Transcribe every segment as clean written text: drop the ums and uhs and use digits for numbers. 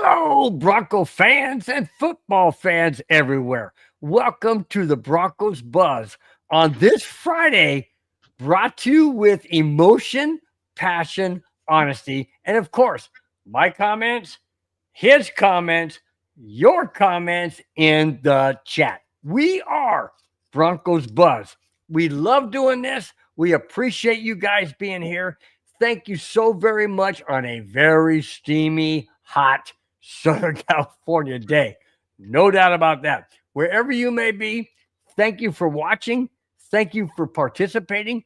Hello, Bronco fans and football fans everywhere. Welcome to the Broncos Buzz on this Friday, brought to you with emotion, passion, honesty, and of course, my comments, his comments, your comments in the chat. We are Broncos Buzz. We love doing this. We appreciate you guys being here. Thank you so very much on a very steamy, hot Southern California day. No doubt about that. Wherever you may be, thank you for watching. Thank you for participating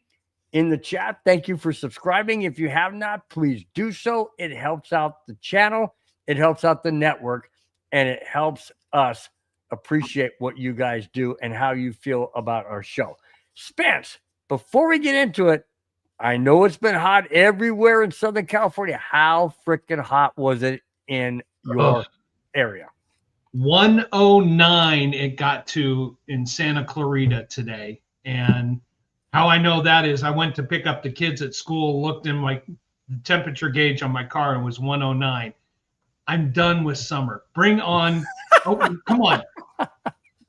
in the chat. Thank you for subscribing. If you have not, please do so. It helps out the channel, it helps out the network, and it helps us appreciate what you guys do and how you feel about our show. Spence, before we get into it, I know it's been hot everywhere in Southern California. How freaking hot was it in your area? 109 it got to in Santa Clarita today. And how I know that is I went to pick up the kids at school, looked in my temperature gauge on my car, and it was 109. I'm done with summer. Bring on, come on.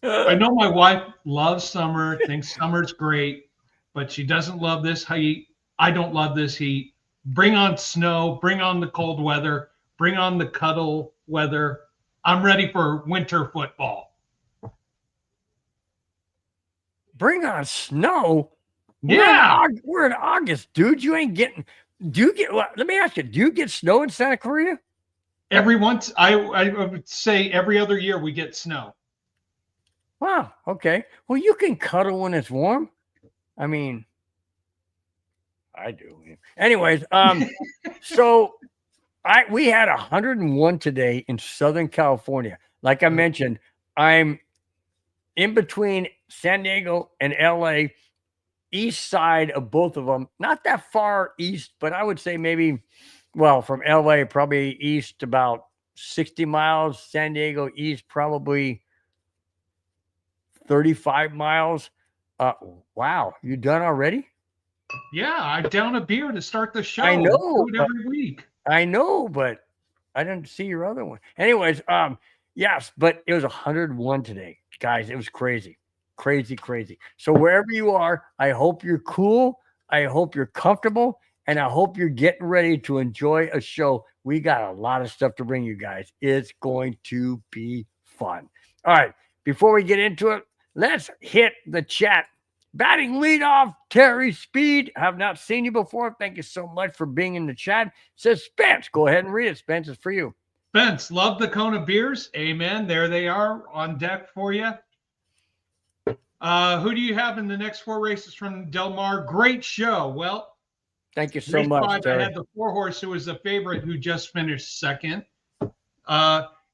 I know my wife loves summer, thinks summer's great, but she doesn't love this heat. I don't love this heat. Bring on snow, bring on the cold weather, bring on the cuddle weather. I'm ready for winter football. Bring on snow? Yeah. We're in August, dude. You ain't getting, let me ask you, do you get snow in Santa Clarita? Every once, I would say every other year we get snow. Wow. Okay. Well, you can cuddle when it's warm. I mean, I do. Anyways, so we had 101 today in Southern California. Like I mentioned, I'm in between San Diego and LA, east side of both of them. Not that far east, but I would say maybe, well, from LA, probably east about 60 miles. San Diego east, probably 35 miles. Wow. You done already? Yeah, I down a beer to start the show. I know. We do it every week. I know, but I didn't see your other one. Anyways, yes, but it was 101 today. Guys, it was crazy. Crazy, crazy. So wherever you are, I hope you're cool. I hope you're comfortable. And I hope you're getting ready to enjoy a show. We got a lot of stuff to bring you guys. It's going to be fun. All right. Before we get into it, let's hit the chat. Batting leadoff, Terry Speed. Have not seen you before. Thank you so much for being in the chat. It says Spence. Go ahead and read it. Spence, is for you. Spence, love the Kona beers. Amen. There they are on deck for you. Who do you have in the next 4 races from Del Mar? Great show. Well, thank you so much. I had the 4-horse who was the favorite who just finished second.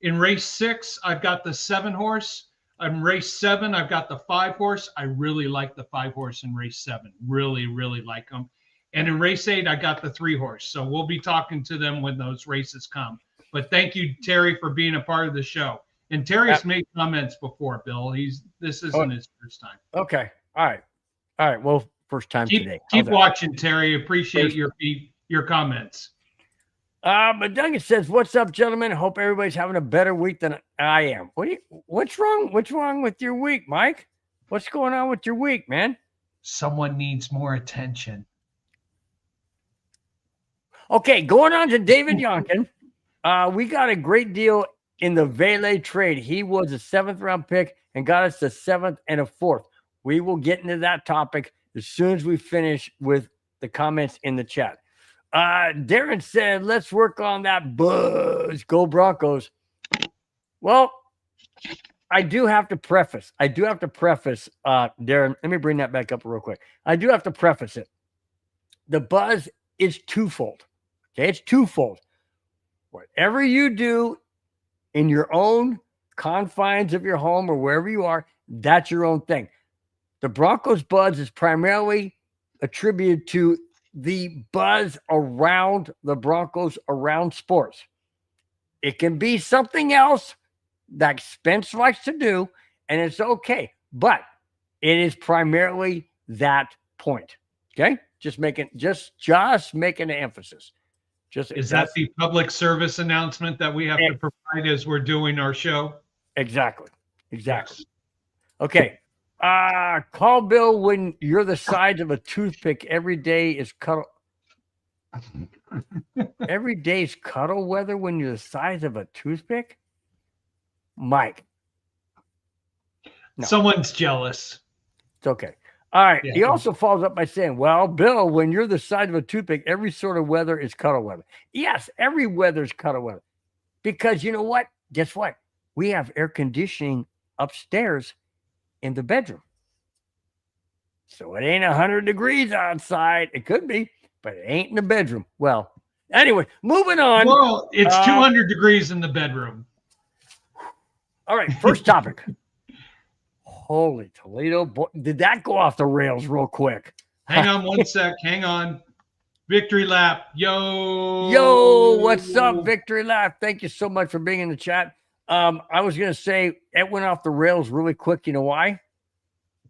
In race 6, I've got the 7-horse. In race 7, I've got the 5-horse. I really like the 5-horse in race 7. Really, really like them. And in race 8, I got the 3-horse. So we'll be talking to them when those races come. But thank you, Terry, for being a part of the show. And Terry's made comments before, Bill. This isn't his first time. Okay. All right. Well, first time today. Keep watching, Terry. Appreciate your comments. But Duncan says, "What's up, gentlemen? Hope everybody's having a better week than I am." What's wrong? What's wrong with your week, Mike? What's going on with your week, man? Someone needs more attention. Okay, going on to David Yonkin. We got a great deal in the Vele trade. He was a 7th round pick and got us the 7th and a 4th. We will get into that topic as soon as we finish with the comments in the chat. Darren said, let's work on that buzz. Go Broncos. Well, I do have to preface, Darren, let me bring that back up real quick. I do have to preface it. The buzz is twofold. Okay, it's twofold. Whatever you do in your own confines of your home or wherever you are, that's your own thing. The Broncos buzz is primarily attributed to the buzz around the Broncos, around sports. It can be something else that Spence likes to do, and it's okay. But it is primarily that point. Okay? Just making an emphasis. Is that the public service announcement that we have to provide as we're doing our show? Exactly. Yes. Okay. Call Bill when you're the size of a toothpick. Every day is cuddle. Every day's cuddle weather when you're the size of a toothpick. Mike. No. Someone's jealous. It's okay. All right. Yeah. He also follows up by saying, well, Bill, when you're the size of a toothpick, every sort of weather is cuddle weather. Yes, every weather is cuddle weather. Because you know what? Guess what? We have air conditioning upstairs in the bedroom. So it ain't 100 degrees outside. It could be, but it ain't in the bedroom. Well, anyway, moving on. Well, it's 200 degrees in the bedroom. All right, first topic. Holy Toledo. Boy, did that go off the rails real quick? Hang on one sec. Hang on. Victory lap. Yo, what's up, Victory lap? Thank you so much for being in the chat. I was going to say it went off the rails really quick. You know why?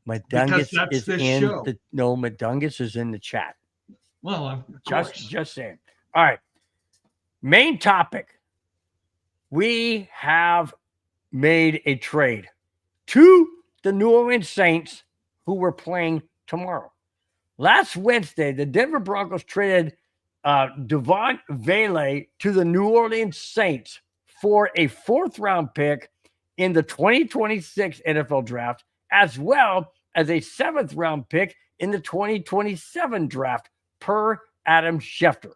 Madungus is in the Madungus is in the chat. Well, of just saying. All right. Main topic. We have made a trade to the New Orleans Saints, who were playing tomorrow. Last Wednesday, the Denver Broncos traded Devaughn Vele to the New Orleans Saints for a 4th-round pick in the 2026 NFL draft, as well as a 7th-round pick in the 2027 draft, per Adam Schefter.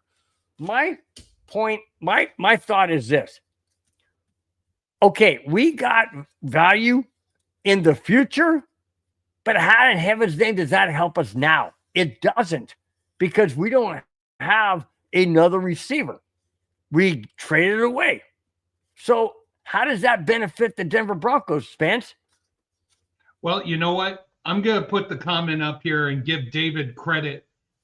My point, my thought is this. Okay, we got value in the future, but how in heaven's name does that help us now? It doesn't, because we don't have another receiver. We traded it away. So how does that benefit the Denver Broncos, Spence? Well, you know what? I'm going to put the comment up here and give David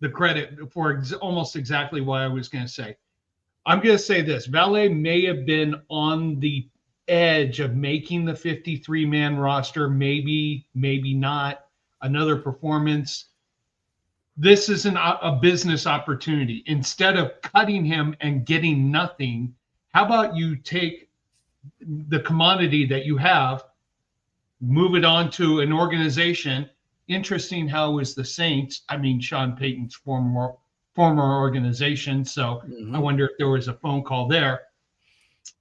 the credit for almost exactly what I was going to say. I'm going to say this. Vele may have been on the edge of making the 53-man roster, maybe not. Another performance. This is a business opportunity. Instead of cutting him and getting nothing, how about you take the commodity that you have, move it on to an organization. Interesting how it was the Saints. I mean, Sean Payton's former organization. So I wonder if there was a phone call there.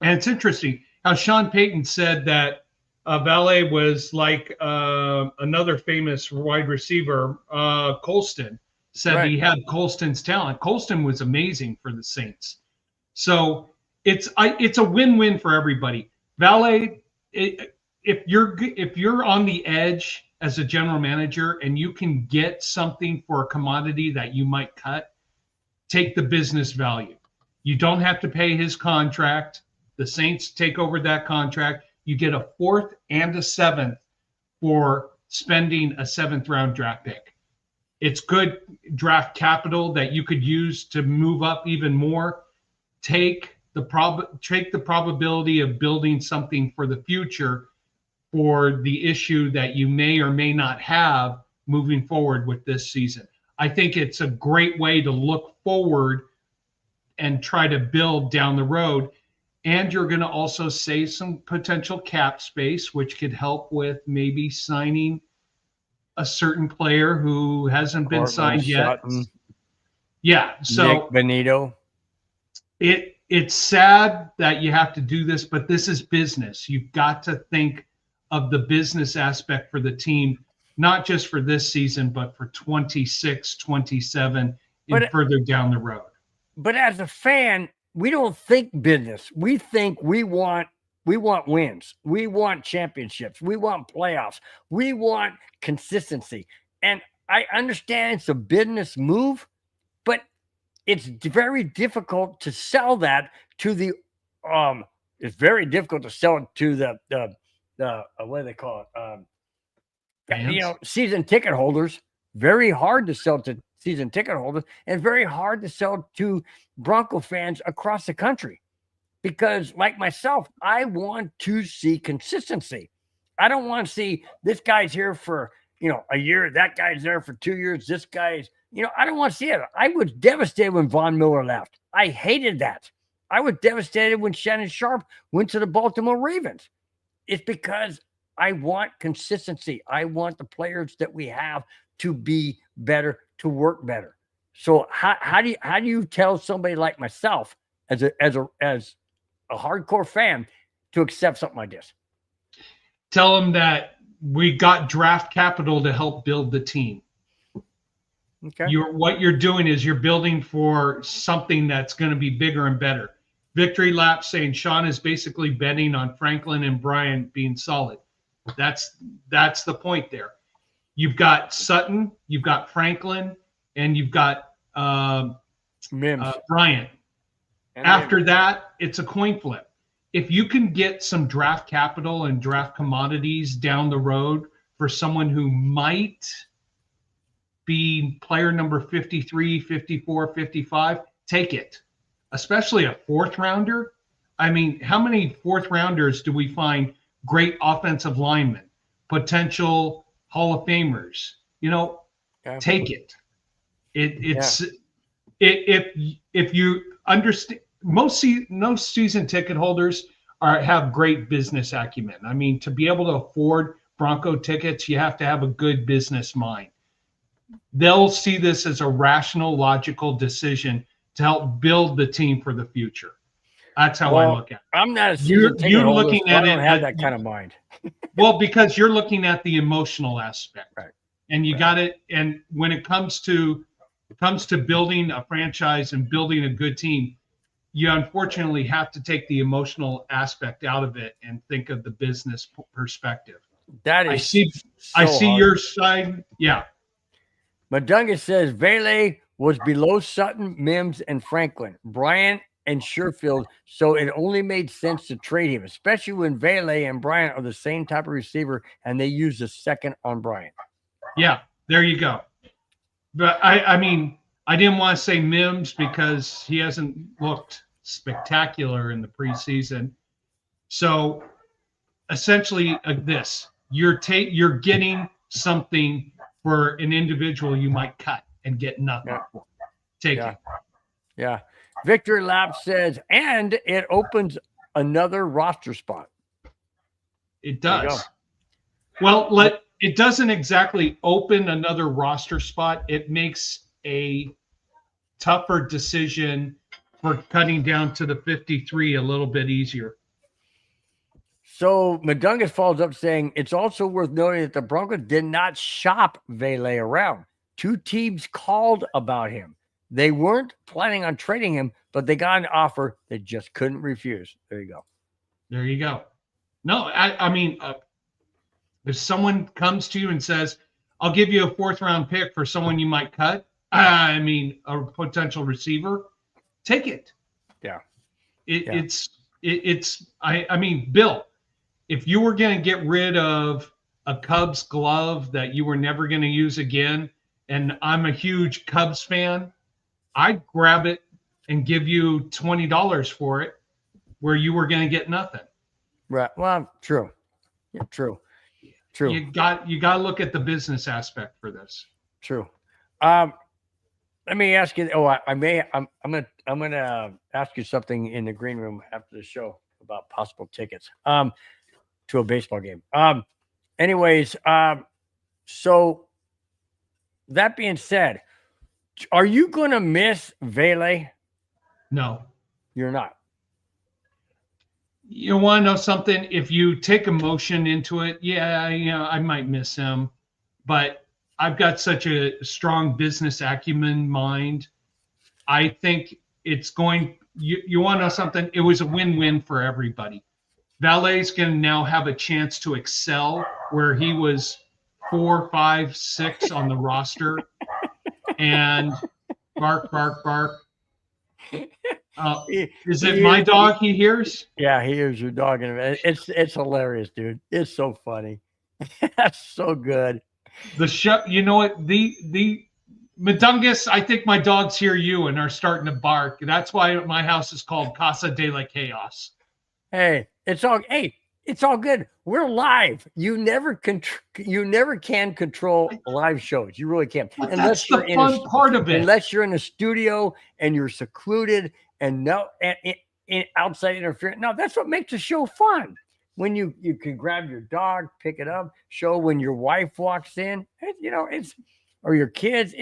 And it's interesting how Sean Payton said that Vele was like another famous wide receiver, Colston, said right. He had Colston's talent. Colston was amazing for the Saints. So it's a win-win for everybody. Vele, if you're on the edge as a general manager and you can get something for a commodity that you might cut, take the business value. You don't have to pay his contract. The Saints take over that contract. You get a 4th and a 7th for spending a 7th-round draft pick. It's good draft capital that you could use to move up even more. Take the probability of building something for the future for the issue that you may or may not have moving forward with this season. I think it's a great way to look forward and try to build down the road. And you're going to also save some potential cap space, which could help with maybe signing a certain player who hasn't been signed yet. Yeah. So Nick Benito. It's sad that you have to do this, but this is business. You've got to think of the business aspect for the team, not just for this season, but for 26, 27, and further down the road. But as a fan, we don't think business. We think we want wins. We want championships. We want playoffs. We want consistency. And I understand it's a business move, but it's very difficult to sell that to the it's very difficult to sell it to the what do they call it? Season ticket holders. Very hard to sell to season ticket holders, and very hard to sell to Bronco fans across the country. Because like myself, I want to see consistency. I don't want to see this guy's here for, a year, that guy's there for 2 years, this guy's, I don't want to see it. I was devastated when Von Miller left. I hated that. I was devastated when Shannon Sharp went to the Baltimore Ravens. It's because I want consistency. I want the players that we have to be better, to work better. So how do you tell somebody like myself as a hardcore fan to accept something like this? Tell them that we got draft capital to help build the team. Okay. What you're doing is you're building for something that's going to be bigger and better. Victory Lap saying Sean is basically betting on Franklin and Brian being solid. That's the point there. You've got Sutton, you've got Franklin, and you've got Bryant. After that, it's a coin flip. If you can get some draft capital and draft commodities down the road for someone who might be player number 53, 54, 55, take it. Especially a fourth rounder. I mean, how many fourth rounders do we find great offensive linemen, potential Hall of Famers? Take it. If you understand, most season ticket holders have great business acumen. I mean, to be able to afford Bronco tickets, you have to have a good business mind. They'll see this as a rational, logical decision to help build the team for the future. That's how I look at it. I'm not a season ticket holder, looking at it. I don't have that kind of mind. Well, because you're looking at the emotional aspect, right? And you got it. And when it comes to building a franchise and building a good team, you unfortunately have to take the emotional aspect out of it and think of the business perspective. That is, I see your side. Yeah. Madunga says Vele was below Sutton, Mims, and Franklin, Bryant, and Sherfield, so it only made sense to trade him, especially when Vele and Bryant are the same type of receiver, and they use the second on Bryant. Yeah, there you go. But I mean, I didn't want to say Mims because he hasn't looked spectacular in the preseason. So essentially, you're getting something for an individual you might cut and get nothing for. Take it. Yeah. Victor Lap says, and it opens another roster spot. It does. Well, it doesn't exactly open another roster spot. It makes a tougher decision for cutting down to the 53 a little bit easier. So Madungus follows up saying, it's also worth noting that the Broncos did not shop Vele around. 2 teams called about him. They weren't planning on trading him, but they got an offer they just couldn't refuse. There you go. There you go. No, I mean, if someone comes to you and says, I'll give you a 4th round pick for someone you might cut, I mean, a potential receiver, take it. Yeah. I mean, Bill, if you were going to get rid of a Cubs glove that you were never going to use again, and I'm a huge Cubs fan, I'd grab it and give you $20 for it where you were going to get nothing. Right. Well, true. Yeah, true. You got to look at the business aspect for this. True. Let me ask you. I'm gonna ask you something in the green room after the show about possible tickets to a baseball game. Anyways, so that being said, are you gonna miss Vele? No, you're not. You want to know something? If you take emotion into it, I might miss him, but I've got such a strong business acumen mind. I think it's going. You want to know something? It was a win-win for everybody. Vele's going to now have a chance to excel where he was 4, 5, 6 on the roster, and bark, bark, bark. Is it my dog he hears? Yeah, he hears your dog. It's hilarious, dude. It's so funny. That's so good. The show, you know what? The Madungus, I think my dogs hear you and are starting to bark. That's why my house is called Casa de la Chaos. Hey, it's all. Hey, It's all good. We're live. You never can control live shows. You really can't, But that's the fun part of it. unless you're in a studio and you're secluded and outside interference. No, that's what makes the show fun. When you can grab your dog, pick it up, show when your wife walks in, it's or your kids.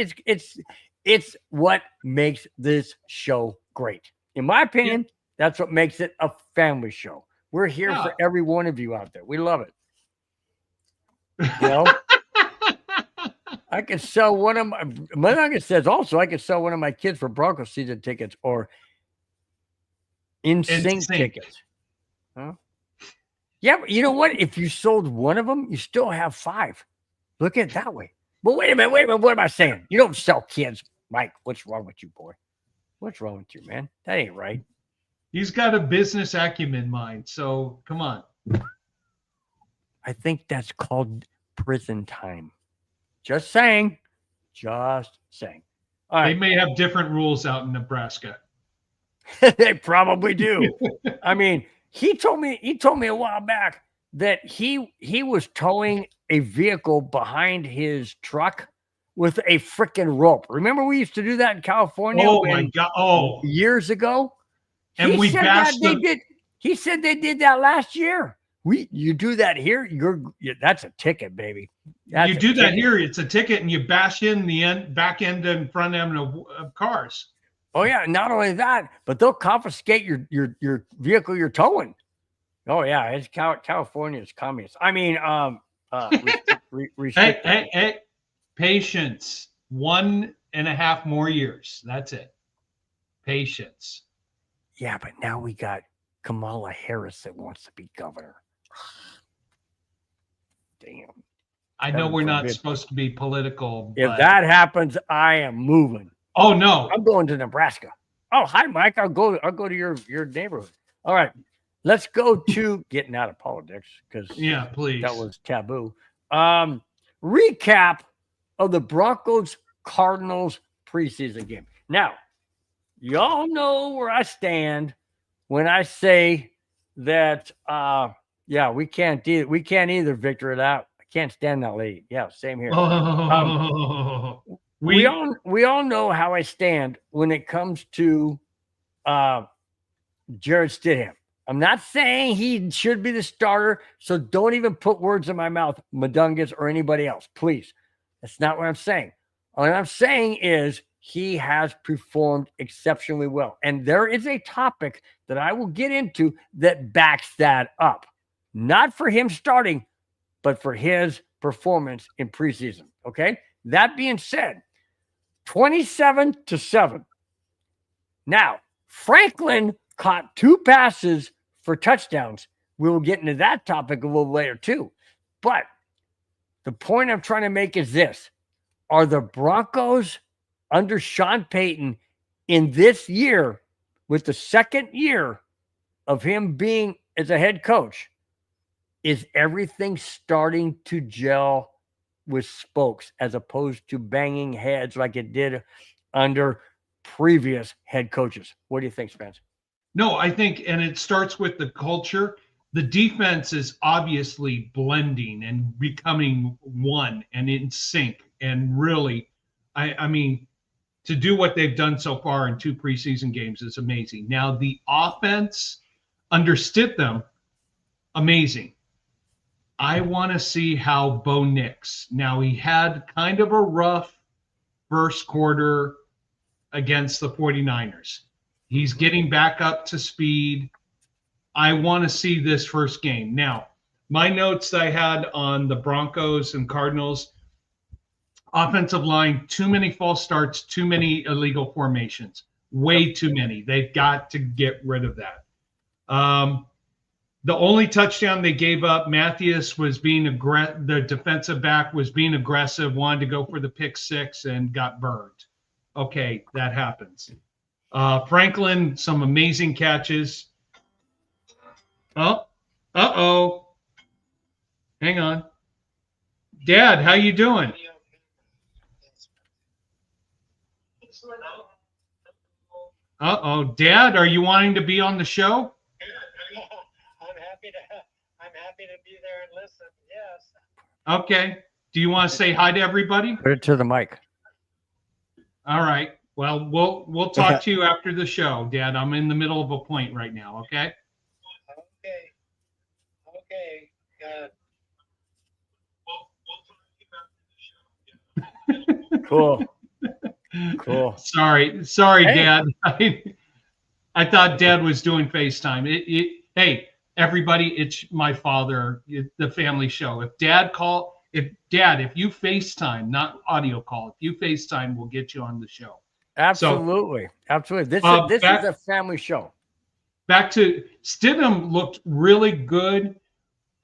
It's what makes this show great. In my opinion, that's what makes it a family show. We're here for every one of you out there. We love it. I could sell one of my youngest says also I could sell one of my kids for Broncos season tickets or in sync tickets. Huh? Yeah, but you know what? If you sold one of them, you still have 5. Look at it that way. But wait a minute. What am I saying? You don't sell kids, Mike. What's wrong with you, boy? What's wrong with you, man? That ain't right. He's got a business acumen mind, so come on. I think that's called prison time. Just saying. All right. They may have different rules out in Nebraska. They probably do. I mean, he told me a while back that he was towing a vehicle behind his truck with a freaking rope. Remember we used to do that in California? Oh my God. Oh, years ago. And we bashed they did. He said they did that last year. You do that here, that's a ticket, baby. You do that here, it's a ticket, and you bash in the back end and front end of cars. Oh yeah, not only that, but they'll confiscate your vehicle you're towing. Oh yeah, it's California's communist. I mean, hey, patience. 1.5 more years. That's it. Patience. Yeah, but now we got Kamala Harris that wants to be governor. Damn. I know we're not supposed to be political. If that happens, I am moving. Oh no, I'm going to Nebraska. Oh, hi, Mike. I'll go to your neighborhood. All right, let's go to getting out of politics because please. That was taboo. Recap of the Broncos Cardinals preseason game. Now, y'all know where I stand when I say that. We can't either, Victor. That I can't stand that lady. Yeah, same here. We all know how I stand when it comes to Jared Stidham. I'm not saying he should be the starter, so don't even put words in my mouth, Madungus or anybody else, please. That's not what I'm saying. What I'm saying is he has performed exceptionally well. And there is a topic that I will get into that backs that up. Not for him starting, but for his performance in preseason. Okay? That being said, 27-7. Now, Franklin caught 2 passes for touchdowns. We will get into that topic a little later too. But the point I'm trying to make is this. Are the Broncos under Sean Payton in this year, with the second year of him being as a head coach, is everything starting to gel with spokes as opposed to banging heads like it did under previous head coaches? What do you think, Spence? No, I think, and it starts with the culture. The defense is obviously blending and becoming one and in sync. And really, I mean, to do what they've done so far in 2 preseason games is amazing. Now, the offense understood them. Amazing. I want to see how Bo Nix. Now, he had kind of a rough first quarter against the 49ers. He's getting back up to speed. I want to see this first game. Now, my notes that I had on the Broncos and Cardinals, offensive line, too many false starts, too many illegal formations, way too many. They've got to get rid of that. The only touchdown they gave up, Matthews was being the defensive back was being aggressive, wanted to go for the pick 6 and got burned. Okay, that happens. Franklin, some amazing catches. Oh, uh-oh. Hang on. Dad, how you doing? Uh-oh. Dad, are you wanting to be on the show? I'm happy to be there and listen. Yes. Okay. Do you want to say hi to everybody? Put it to the mic. All right. Well, we'll talk to you after the show, Dad. I'm in the middle of a point right now. Okay. Okay. Okay. Cool. Cool. Sorry, Hey. Dad. I thought Dad was doing FaceTime. Hey, everybody, it's my father, the family show. If you FaceTime, not audio call, if you FaceTime, we'll get you on the show. Absolutely. Absolutely. This is a family show. Back to Stidham looked really good.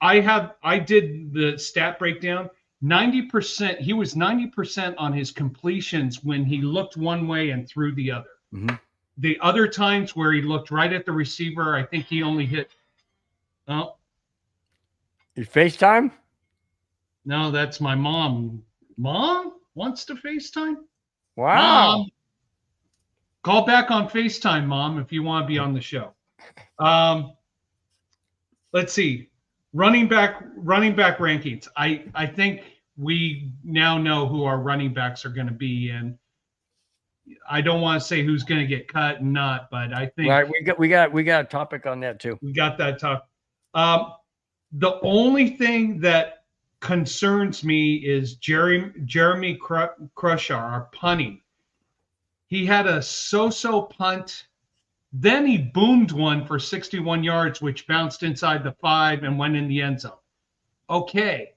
I did the stat breakdown. 90%, he was 90% on his completions when he looked one way and threw the other. Mm-hmm. The other times where he looked right at the receiver, I think he only hit. Oh, you FaceTime? No, that's my mom. Mom wants to FaceTime? Wow. Mom, call back on FaceTime, Mom, if you want to be on the show. Let's see. Running back rankings. I think we now know who our running backs are going to be, and I don't want to say who's going to get cut and not, but I think right. We got a topic on that too. We got that topic. The only thing that concerns me is Jeremy Crusher, our punting. He had a so-so punt. Then he boomed one for 61 yards, which bounced inside the 5 and went in the end zone. Okay,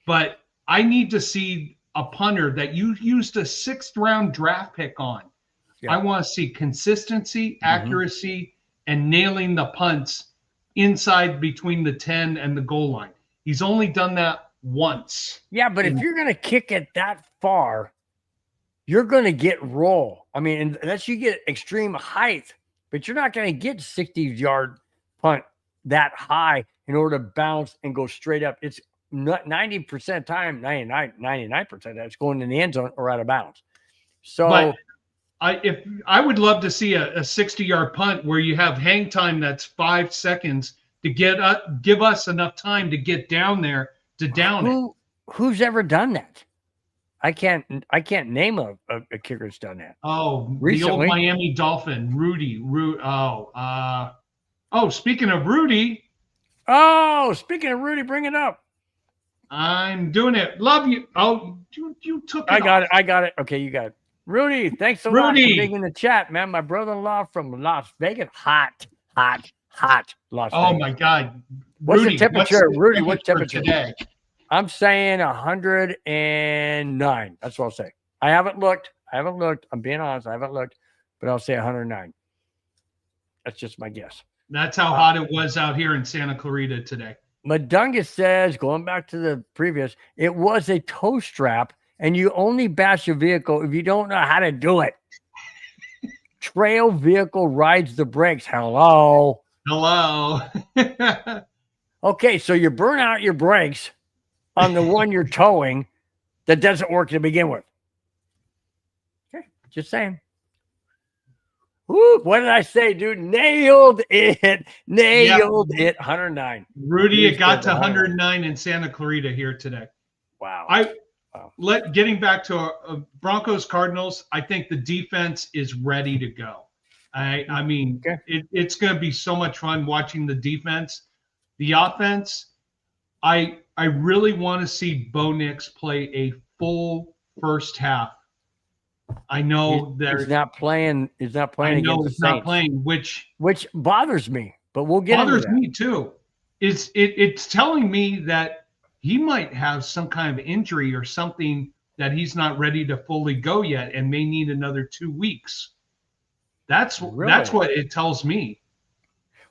but I need to see a punter that you used a 6th-round draft pick on. Yeah. I want to see consistency, accuracy, and nailing the punts inside between the 10 and the goal line. He's only done that once. Yeah, but if you're going to kick it that far, you're going to get roll. I mean, unless you get extreme height, but you're not going to get 60-yard punt that high in order to bounce and go straight up. It's not 90% time, 99% that's going in the end zone or out of bounds. So but I would love to see a 60-yard punt where you have hang time that's 5 seconds to give us enough time to get down there to down it. Who's ever done that? I can't name a kicker that's done that. Oh, recently. The old Miami Dolphin, Rudy. Speaking of Rudy. Oh, speaking of Rudy, bring it up. I'm doing it. Love you. Oh, you took it. I got it. Okay, you got it. Rudy, thanks a lot for being in the chat, man. My brother-in-law from Las Vegas. Hot Las Vegas. Oh, my God. What's the temperature? Rudy, what's temperature today? I'm saying 109. That's what I'll say. I haven't looked. I'm being honest. I haven't looked, but I'll say 109. That's just my guess. That's how hot it was out here in Santa Clarita today. Madunga says, going back to the previous, it was a tow strap, and you only bash a vehicle if you don't know how to do it. Trail vehicle rides the brakes. Hello. Okay, so you burn out your brakes on the one you're towing that doesn't work to begin with. Okay, just saying. Woo, what did I say, dude? Nailed it. It. 109. Rudy, it got to 109 in Santa Clarita here today. Wow. Getting back to Broncos Cardinals, I think the defense is ready to go. I mean, it's going to be so much fun watching the defense. The offense, I really want to see Bo Nix play a full first half. I know that he's not playing. He's not playing. I know against he's not playing, which bothers me. But we'll get into that. Bothers me too. It's telling me that he might have some kind of injury or something that he's not ready to fully go yet, and may need another 2 weeks. That's what it tells me.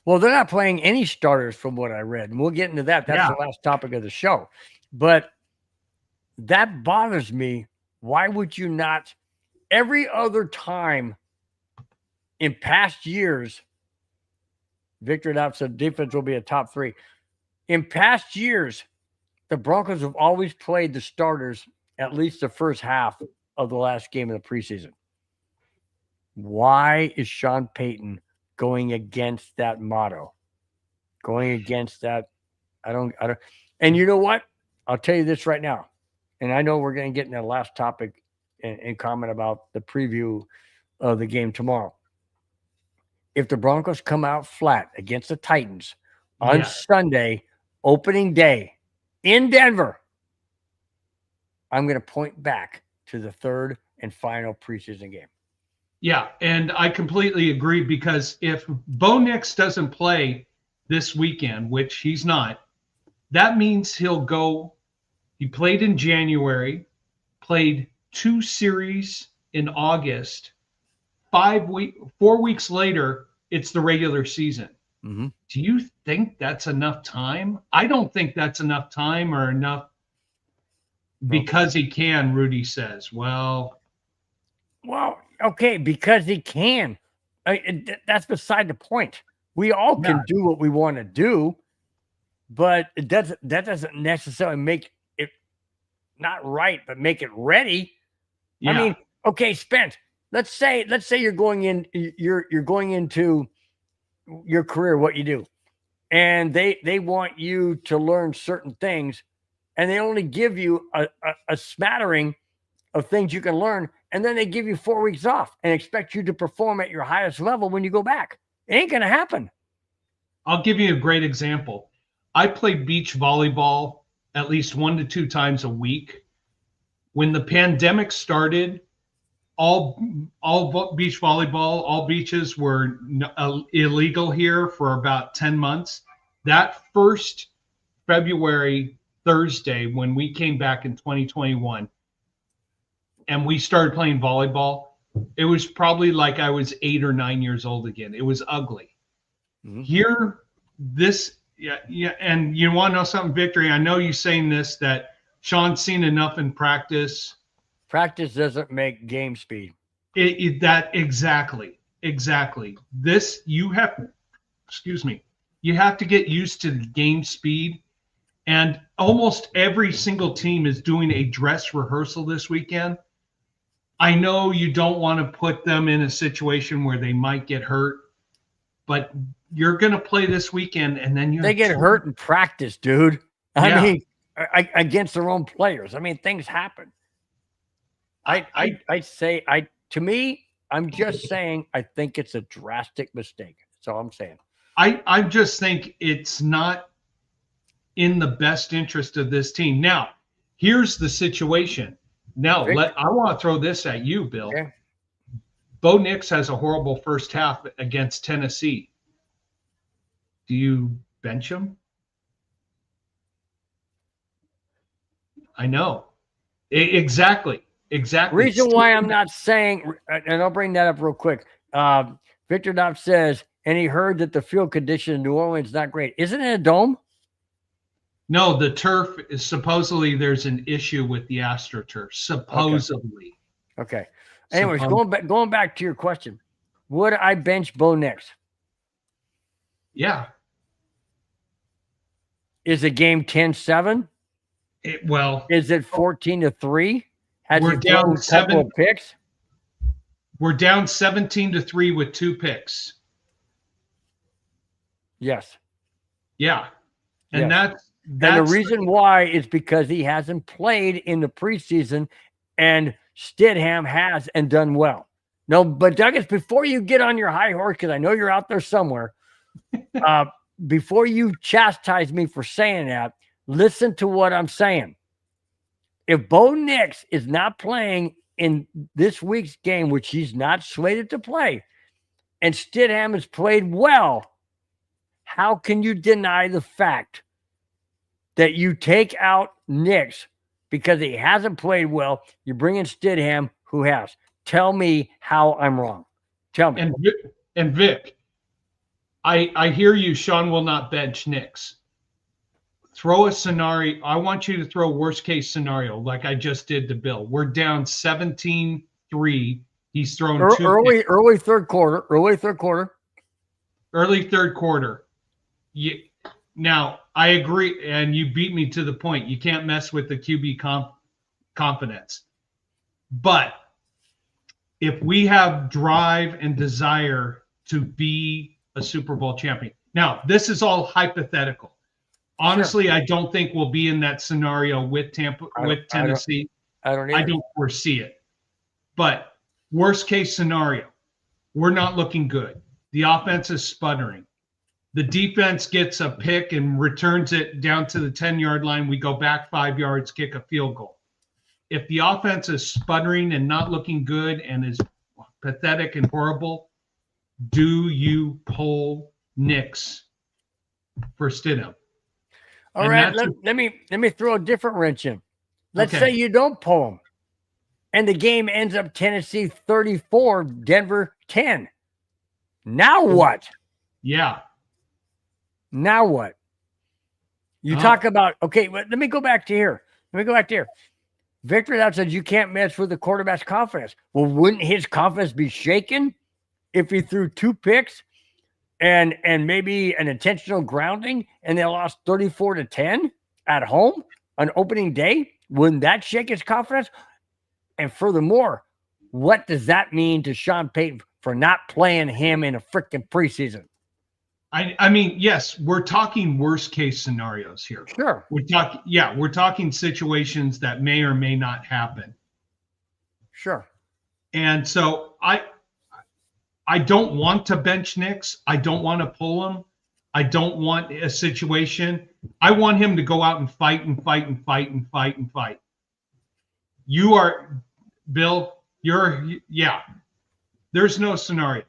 Well, they're not playing any starters from what I read, and we'll get into that. That's the last topic of the show. But that bothers me. Why would you not? Every other time in past years, Victor Dopp said defense will be a top 3. In past years, the Broncos have always played the starters at least the first half of the last game of the preseason. Why is Sean Payton going against that motto? Going against that I don't. And you know what? I'll tell you this right now. And I know we're going to get in the last topic and comment about the preview of the game tomorrow. If the Broncos come out flat against the Titans on Sunday, opening day in Denver, I'm going to point back to the third and final preseason game. Yeah, and I completely agree, because if Bo Nix doesn't play this weekend, which he's not, that means he'll go. He played in January, played 2 series in August. 4 weeks later, it's the regular season. Mm-hmm. Do you think that's enough time? I don't think that's enough time or enough, because he can, Rudy says. Well, okay, because he can. That's beside the point. We all can do what we want to do, but that doesn't necessarily make it not right, but make it ready. yeah. I mean, okay, Spence. Let's say you're going into your career, what you do, and they want you to learn certain things, and they only give you a smattering of things you can learn, and then they give you 4 weeks off and expect you to perform at your highest level when you go back. It ain't gonna happen. I'll give you a great example. I played beach volleyball at least 1 to 2 times a week. When the pandemic started, all beach volleyball, all beaches were illegal here for about 10 months. That first February Thursday, when we came back in 2021 and we started playing volleyball, it was probably like I was 8 or 9 years old again. It was ugly. Mm-hmm. Here, and you want to know something, Victory? I know you saying this, that Sean's seen enough in practice. Practice doesn't make game speed. Exactly. This, you have to get used to the game speed. And almost every single team is doing a dress rehearsal this weekend. I know you don't want to put them in a situation where they might get hurt, but you're going to play this weekend, and then they get hurt in practice, dude. I mean, against their own players. I mean, things happen. To me, I'm just saying, I think it's a drastic mistake. That's all I'm saying. I just think it's not in the best interest of this team. Now, here's the situation. Now, I want to throw this at you, Bill. Okay. Bo Nix has a horrible first half against Tennessee. Do you bench him? I know. Exactly. Reason why I'm not saying, and I'll bring that up real quick. Victor Knopf says, and he heard that the field condition in New Orleans is not great. Isn't it a dome? No, the turf is supposedly there's an issue with the AstroTurf. Supposedly. Okay. Anyways, going back to your question, would I bench Bo Nix? Yeah. Is the game 10-7? Is it 14-3? We're down 7 picks. We're down 17-3 with 2 picks. Yes. Yeah. And that's and the reason why is because he hasn't played in the preseason, and Stidham has and done well. No, but Douglas, before you get on your high horse, because I know you're out there somewhere, before you chastise me for saying that, listen to what I'm saying. If Bo Nix is not playing in this week's game, which he's not slated to play, and Stidham has played well, how can you deny the fact that you take out Nix because he hasn't played well? You bring in Stidham, who has. Tell me how I'm wrong. Tell me. And Vic, I hear you. Sean will not bench Nix. Throw a scenario. I want you to throw worst case scenario like I just did to Bill. We're down 17-3. He's thrown early third quarter. Early third quarter. Now, I agree, and you beat me to the point. You can't mess with the QB confidence. But if we have drive and desire to be a Super Bowl champion. Now, this is all hypothetical. Honestly, I don't think we'll be in that scenario with Tennessee. I don't I don't foresee it. But worst case scenario, we're not looking good. The offense is sputtering. The defense gets a pick and returns it down to the 10-yard line. We go back 5 yards, kick a field goal. If the offense is sputtering and not looking good and is pathetic and horrible, do you pull Nix for Stidham? All right, let me throw a different wrench in. Let's Okay. say you don't pull him, and the game ends up Tennessee 34, Denver 10. Now what? Yeah. Now what? You talk about, okay, let me go back to here. Victor that says you can't mess with the quarterback's confidence. Well, wouldn't his confidence be shaken if he threw 2 picks and maybe an intentional grounding and they lost 34-10 at home on opening day? Wouldn't that shake his confidence? And furthermore, what does that mean to Sean Payton for not playing him in a freaking preseason? I mean, yes, we're talking worst case scenarios here. Sure. We're talking situations that may or may not happen. Sure. And so I don't want to bench Nix. I don't want to pull him. I don't want a situation. I want him to go out and fight and fight and fight and fight and fight. You are, Bill, there's no scenario.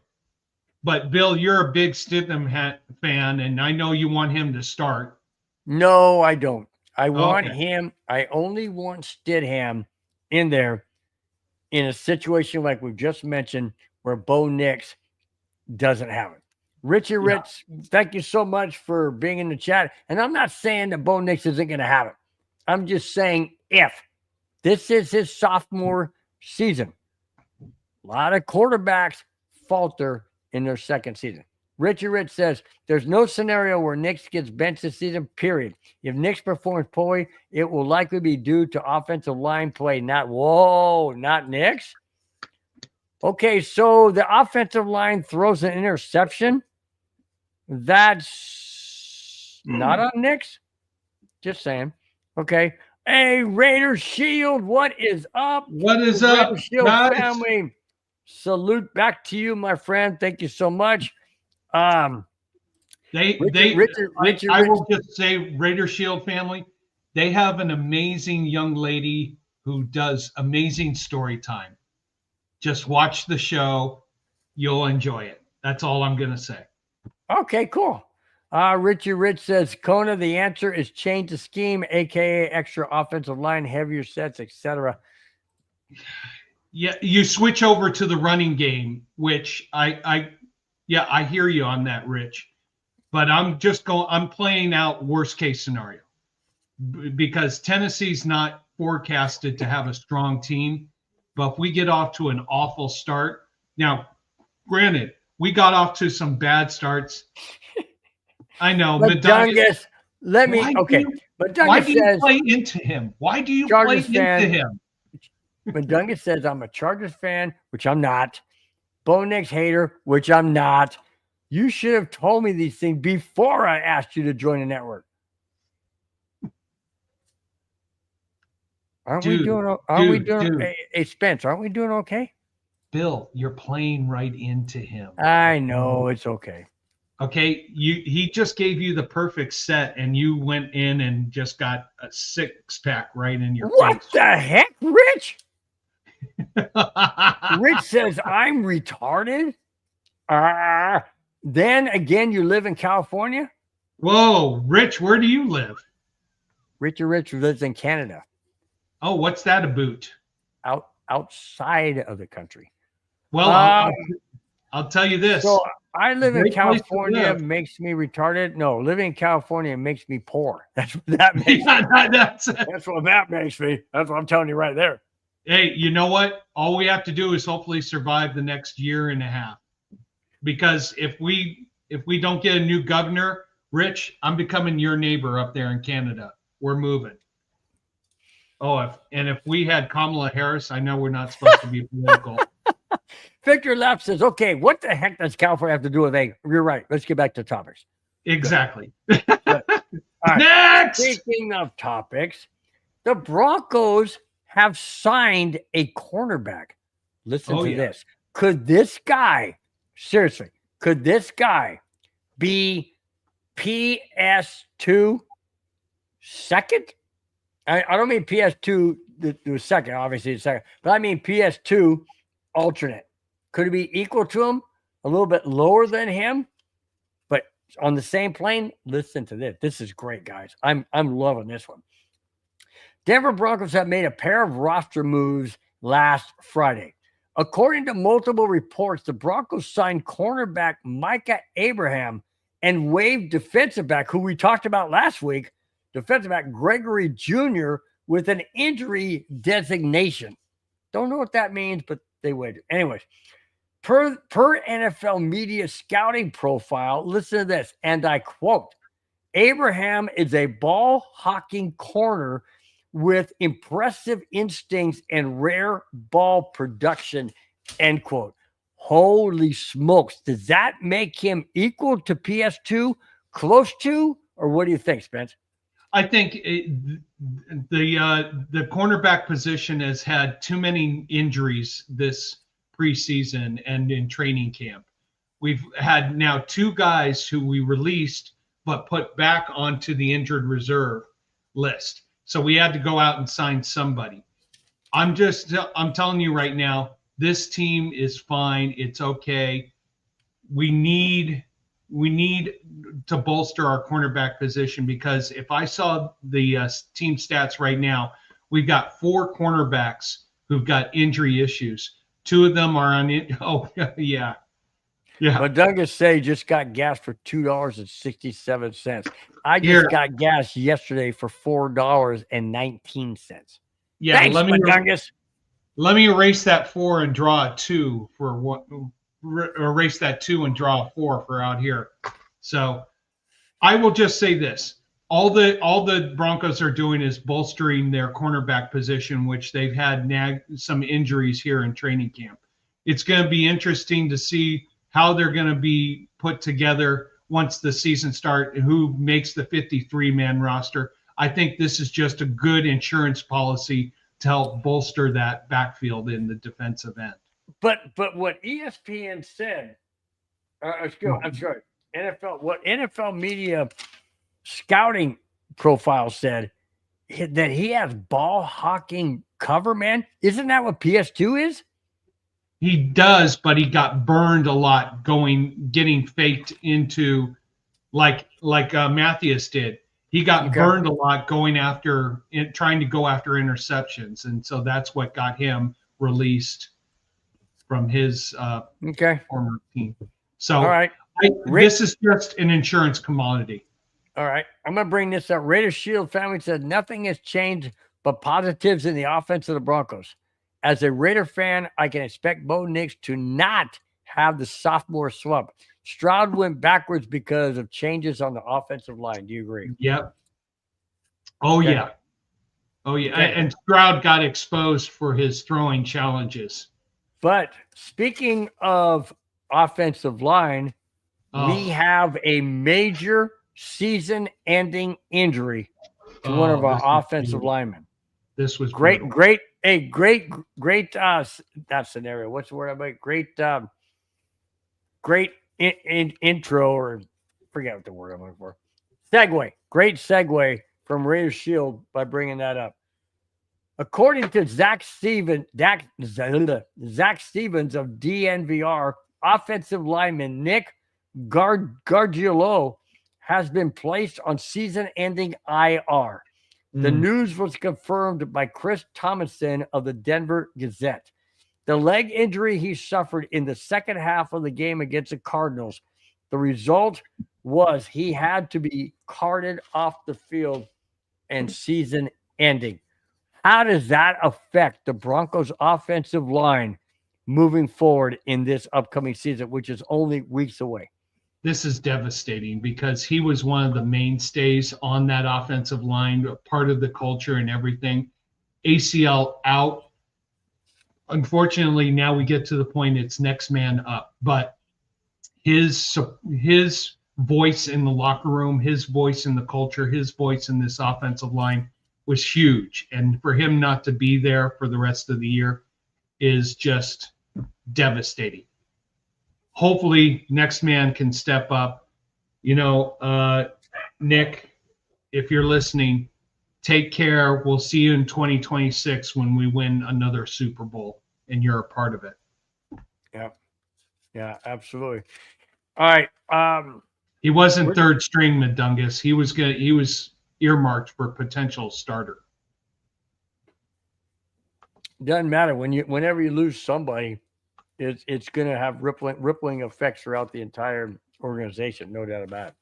But, Bill, you're a big Stidham fan, and I know you want him to start. No, I don't. I want him. I only want Stidham in there in a situation like we've just mentioned where Bo Nix doesn't have it. Richie Ritz, thank you so much for being in the chat. And I'm not saying that Bo Nix isn't going to have it. I'm just saying if this is his sophomore season, a lot of quarterbacks falter in their second season. Richie Rich says there's no scenario where Nix gets benched this season, period. If Nix performs poorly, it will likely be due to offensive line play. Not Nix. Okay, so the offensive line throws an interception. That's not on Nix. Just saying. Okay. Hey, Raider Shield, what is up? What is up, Raider Shield guys? family? Salute back to you, my friend. Thank you so much. I will just say, Raider Shield family, they have an amazing young lady who does amazing story time. Just watch the show. You'll enjoy it. That's all I'm going to say. Okay, cool. Richie Rich says, Kona, the answer is change the scheme, a.k.a. extra offensive line, heavier sets, etc. Yeah, you switch over to the running game, which I hear you on that, Rich. But I'm playing out worst case scenario because Tennessee's not forecasted to have a strong team. But if we get off to an awful start, now, granted, we got off to some bad starts. I know. But Dungus, why do you play into him? Why do you play into him? But Dungus says, I'm a Chargers fan, which I'm not. Bo Nix hater, which I'm not. You should have told me these things before I asked you to join the network. Hey, Spence, aren't we doing okay? Bill, you're playing right into him. I know, it's okay. Okay, he just gave you the perfect set, and you went in and just got a 6-pack right in your face. What the heck, Rich? Rich says, I'm retarded. Then again, you live in California? Whoa, Rich, where do you live? Rich lives in Canada. Oh, what's that about? Outside of the country. Well, I'll tell you this. So I live in California, makes me retarded. No, living in California makes me poor. That's what that makes me. That's what that makes me. That's what I'm telling you right there. Hey, you know what? All we have to do is hopefully survive the next year and a half. Because if we don't get a new governor, Rich, I'm becoming your neighbor up there in Canada. We're moving. Oh, if we had Kamala Harris, I know we're not supposed to be political. Victor Lapp says, okay, what the heck does California have to do with A? You're right. Let's get back to topics. Exactly. All right. next. Speaking of topics, the Broncos have signed a cornerback. Listen to this. Could this guy, seriously, could this guy be PS2 second? I don't mean PS2 the second, obviously the second, but I mean PS2 alternate. Could it be equal to him? A little bit lower than him, but on the same plane? Listen to this. This is great, guys. I'm loving this one. Denver Broncos have made a pair of roster moves last Friday. According to multiple reports, the Broncos signed cornerback Micah Abraham and waived defensive back, who we talked about last week, defensive back Gregory Jr. with an injury designation. Don't know what that means, but they waived it. Anyways, per NFL media scouting profile, listen to this, and I quote, Abraham is a ball-hawking corner with impressive instincts and rare ball production, end quote. Holy smokes. Does that make him equal to PS2, close to, or what do you think, Spence? I think the cornerback position has had too many injuries this preseason and in training camp. We've had now two guys who we released but put back onto the injured reserve list. So we had to go out and sign somebody. I'm telling you right now, this team is fine. It's okay. We need to bolster our cornerback position, because if I saw the team stats right now, we've got 4 cornerbacks who've got injury issues. 2 of them are on it. Oh, yeah. Yeah. But Douglas say just got gas for $2.67. I just got gas yesterday for $4.19. Yeah, thanks, let me erase that 4 and draw a 2 for what. Erase that 2 and draw a 4 for out here. So I will just say this: all the Broncos are doing is bolstering their cornerback position, which they've had some injuries here in training camp. It's going to be interesting to see how they're going to be put together once the season starts, who makes the 53-man roster. I think this is just a good insurance policy to help bolster that backfield in the defensive end. But what ESPN said, I'm sorry, what NFL media scouting profile said, that he has ball hawking cover, man. Isn't that what PS2 is? He does, but he got burned a lot getting faked into like Mathias did. He got burned a lot trying to go after interceptions. And so that's what got him released from his former team. So all right. This is just an insurance commodity. All right. I'm going to bring this up. Raider Shield family said nothing has changed but positives in the offense of the Broncos. As a Raider fan, I can expect Bo Nix to not have the sophomore slump. Stroud went backwards because of changes on the offensive line. Do you agree? Yep. Oh, okay. Yeah. Oh, yeah. Okay. And Stroud got exposed for his throwing challenges. But speaking of offensive line, we have a major season-ending injury to one of our offensive linemen. This was great that scenario. What's the word about great intro, or forget what the word I'm looking for. Segue. Great segue from Raider Shield by bringing that up. According to Zach Stevens of DNVR, offensive lineman Nick Gargiulo has been placed on season-ending IR. The news was confirmed by Chris Thomason of the Denver Gazette. The leg injury he suffered in the second half of the game against the Cardinals, the result was he had to be carted off the field and season ending. How does that affect the Broncos offensive line moving forward in this upcoming season, which is only weeks away? This is devastating because he was one of the mainstays on that offensive line, part of the culture and everything. ACL out. Unfortunately, now we get to the point it's next man up. But his voice in the locker room, his voice in the culture, his voice in this offensive line was huge. And for him not to be there for the rest of the year is just devastating. Hopefully next man can step up. Nick, if you're listening, take care. We'll see you in 2026 when we win another Super Bowl and you're a part of it. Yeah, absolutely. All right. He wasn't third string, Madungus. He was earmarked for potential starter. Doesn't matter whenever you lose somebody, it's going to have rippling effects throughout the entire organization, no doubt about it.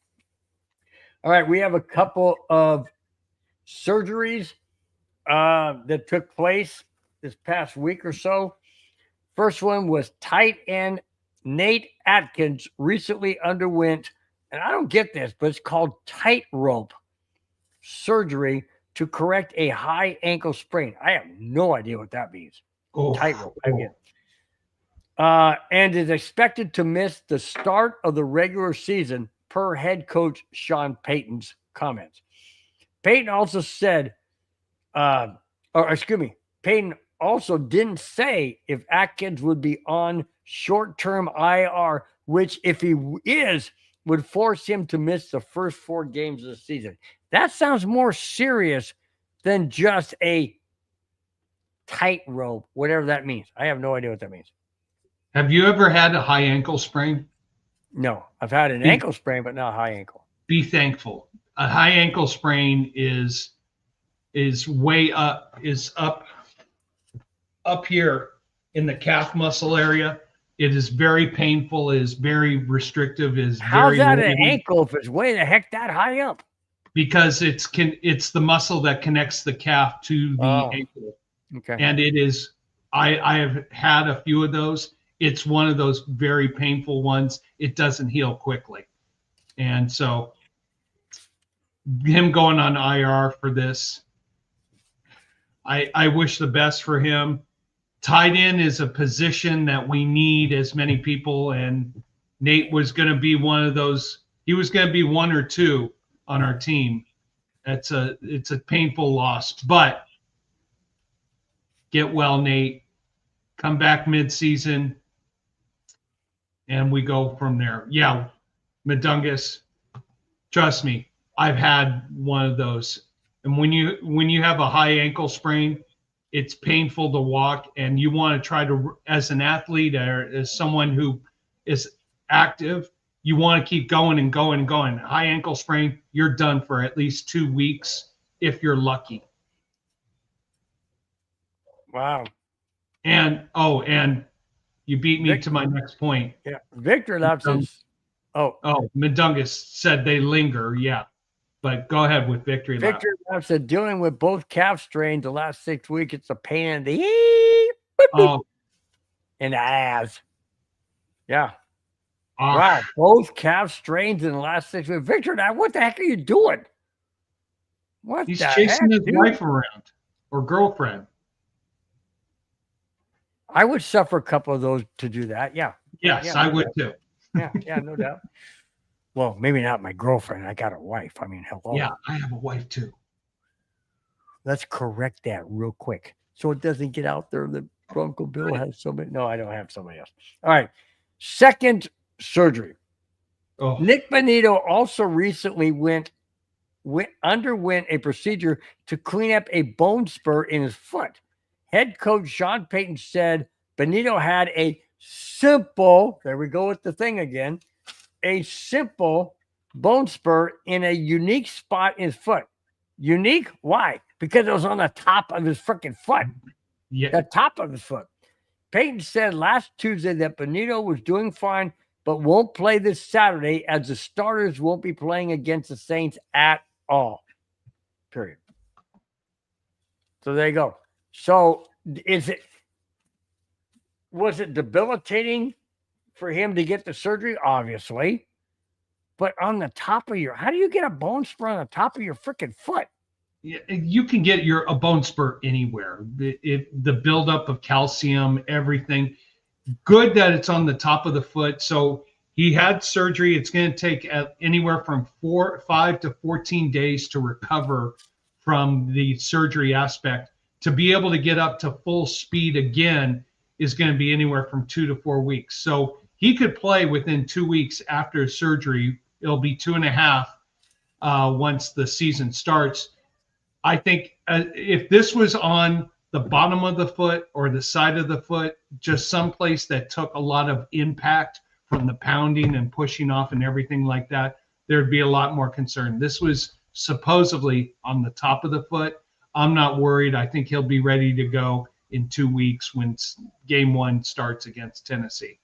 All right, we have a couple of surgeries that took place this past week or so. First one was tight end Nate Atkins recently underwent, and I don't get this, but it's called tightrope surgery to correct a high ankle sprain. I have no idea what that means. Tightrope. I get it. And is expected to miss the start of the regular season per head coach Sean Payton's comments. Payton also said, Payton also didn't say if Atkins would be on short-term IR, which if he is, would force him to miss the first 4 games of the season. That sounds more serious than just a tightrope, whatever that means. I have no idea what that means. Have you ever had a high ankle sprain? No, I've had an ankle sprain, but not a high ankle. Be thankful. A high ankle sprain is up here in the calf muscle area. It is very painful. It is very restrictive. How's that an ankle if it's way the heck that high up? Because it's the muscle that connects the calf to the ankle. Okay. And it is. I have had a few of those. It's one of those very painful ones. It doesn't heal quickly, and so him going on IR for this, I wish the best for him. Tight end is a position that we need as many people, and Nate was going to be one of those. He was going to be 1 or 2 on our team. It's a painful loss, but get well, Nate. Come back mid-season, and we go from there. Yeah, Madungus, trust me, I've had one of those. And when you have a high ankle sprain, it's painful to walk, and you want to try to, as an athlete or as someone who is active, you want to keep going and going and going. High ankle sprain, you're done for at least 2 weeks if you're lucky. Wow. And you beat me to my next point. Yeah, Victor Laps's. Madungus said they linger. Yeah, but go ahead with Victory Lap. Victor Lap said dealing with both calf strains the last 6 weeks. It's a pain in the and the ass. Yeah. Wow, both calf strains in the last 6 weeks. Victor, now what the heck are you doing? He's chasing his wife around or girlfriend. I would suffer a couple of those to do that. Yeah. Yes, yeah, I would too. Yeah, no doubt. Well, maybe not my girlfriend. I got a wife. I mean, hello. Yeah, I have a wife too. Let's correct that real quick so it doesn't get out there that Bronco Bill has somebody. No, I don't have somebody else. All right. Second surgery. Nick Bonito also recently underwent a procedure to clean up a bone spur in his foot. Head coach Sean Payton said Bonito had a simple, there we go with the thing again, a simple bone spur in a unique spot in his foot. Unique? Why? Because it was on the top of his freaking foot. Yeah. The top of his foot. Payton said last Tuesday that Bonito was doing fine, but won't play this Saturday as the starters won't be playing against the Saints at all. Period. So there you go. So was it debilitating for him to get the surgery? Obviously. But on the top of how do you get a bone spur on the top of your freaking foot? Yeah, you can get a bone spur anywhere. The buildup of calcium, everything. Good that it's on the top of the foot. So He had surgery. It's going to take anywhere from 5 to 14 days to recover from the surgery aspect. To be able to get up to full speed again is going to be anywhere from 2 to 4 weeks. So he could play within 2 weeks after surgery. It'll be 2.5 once the season starts. I think if this was on the bottom of the foot or the side of the foot, just someplace that took a lot of impact from the pounding and pushing off and everything like that, there'd be a lot more concern. This was supposedly on the top of the foot. I'm not worried. I think he'll be ready to go in 2 weeks when game 1 starts against Tennessee.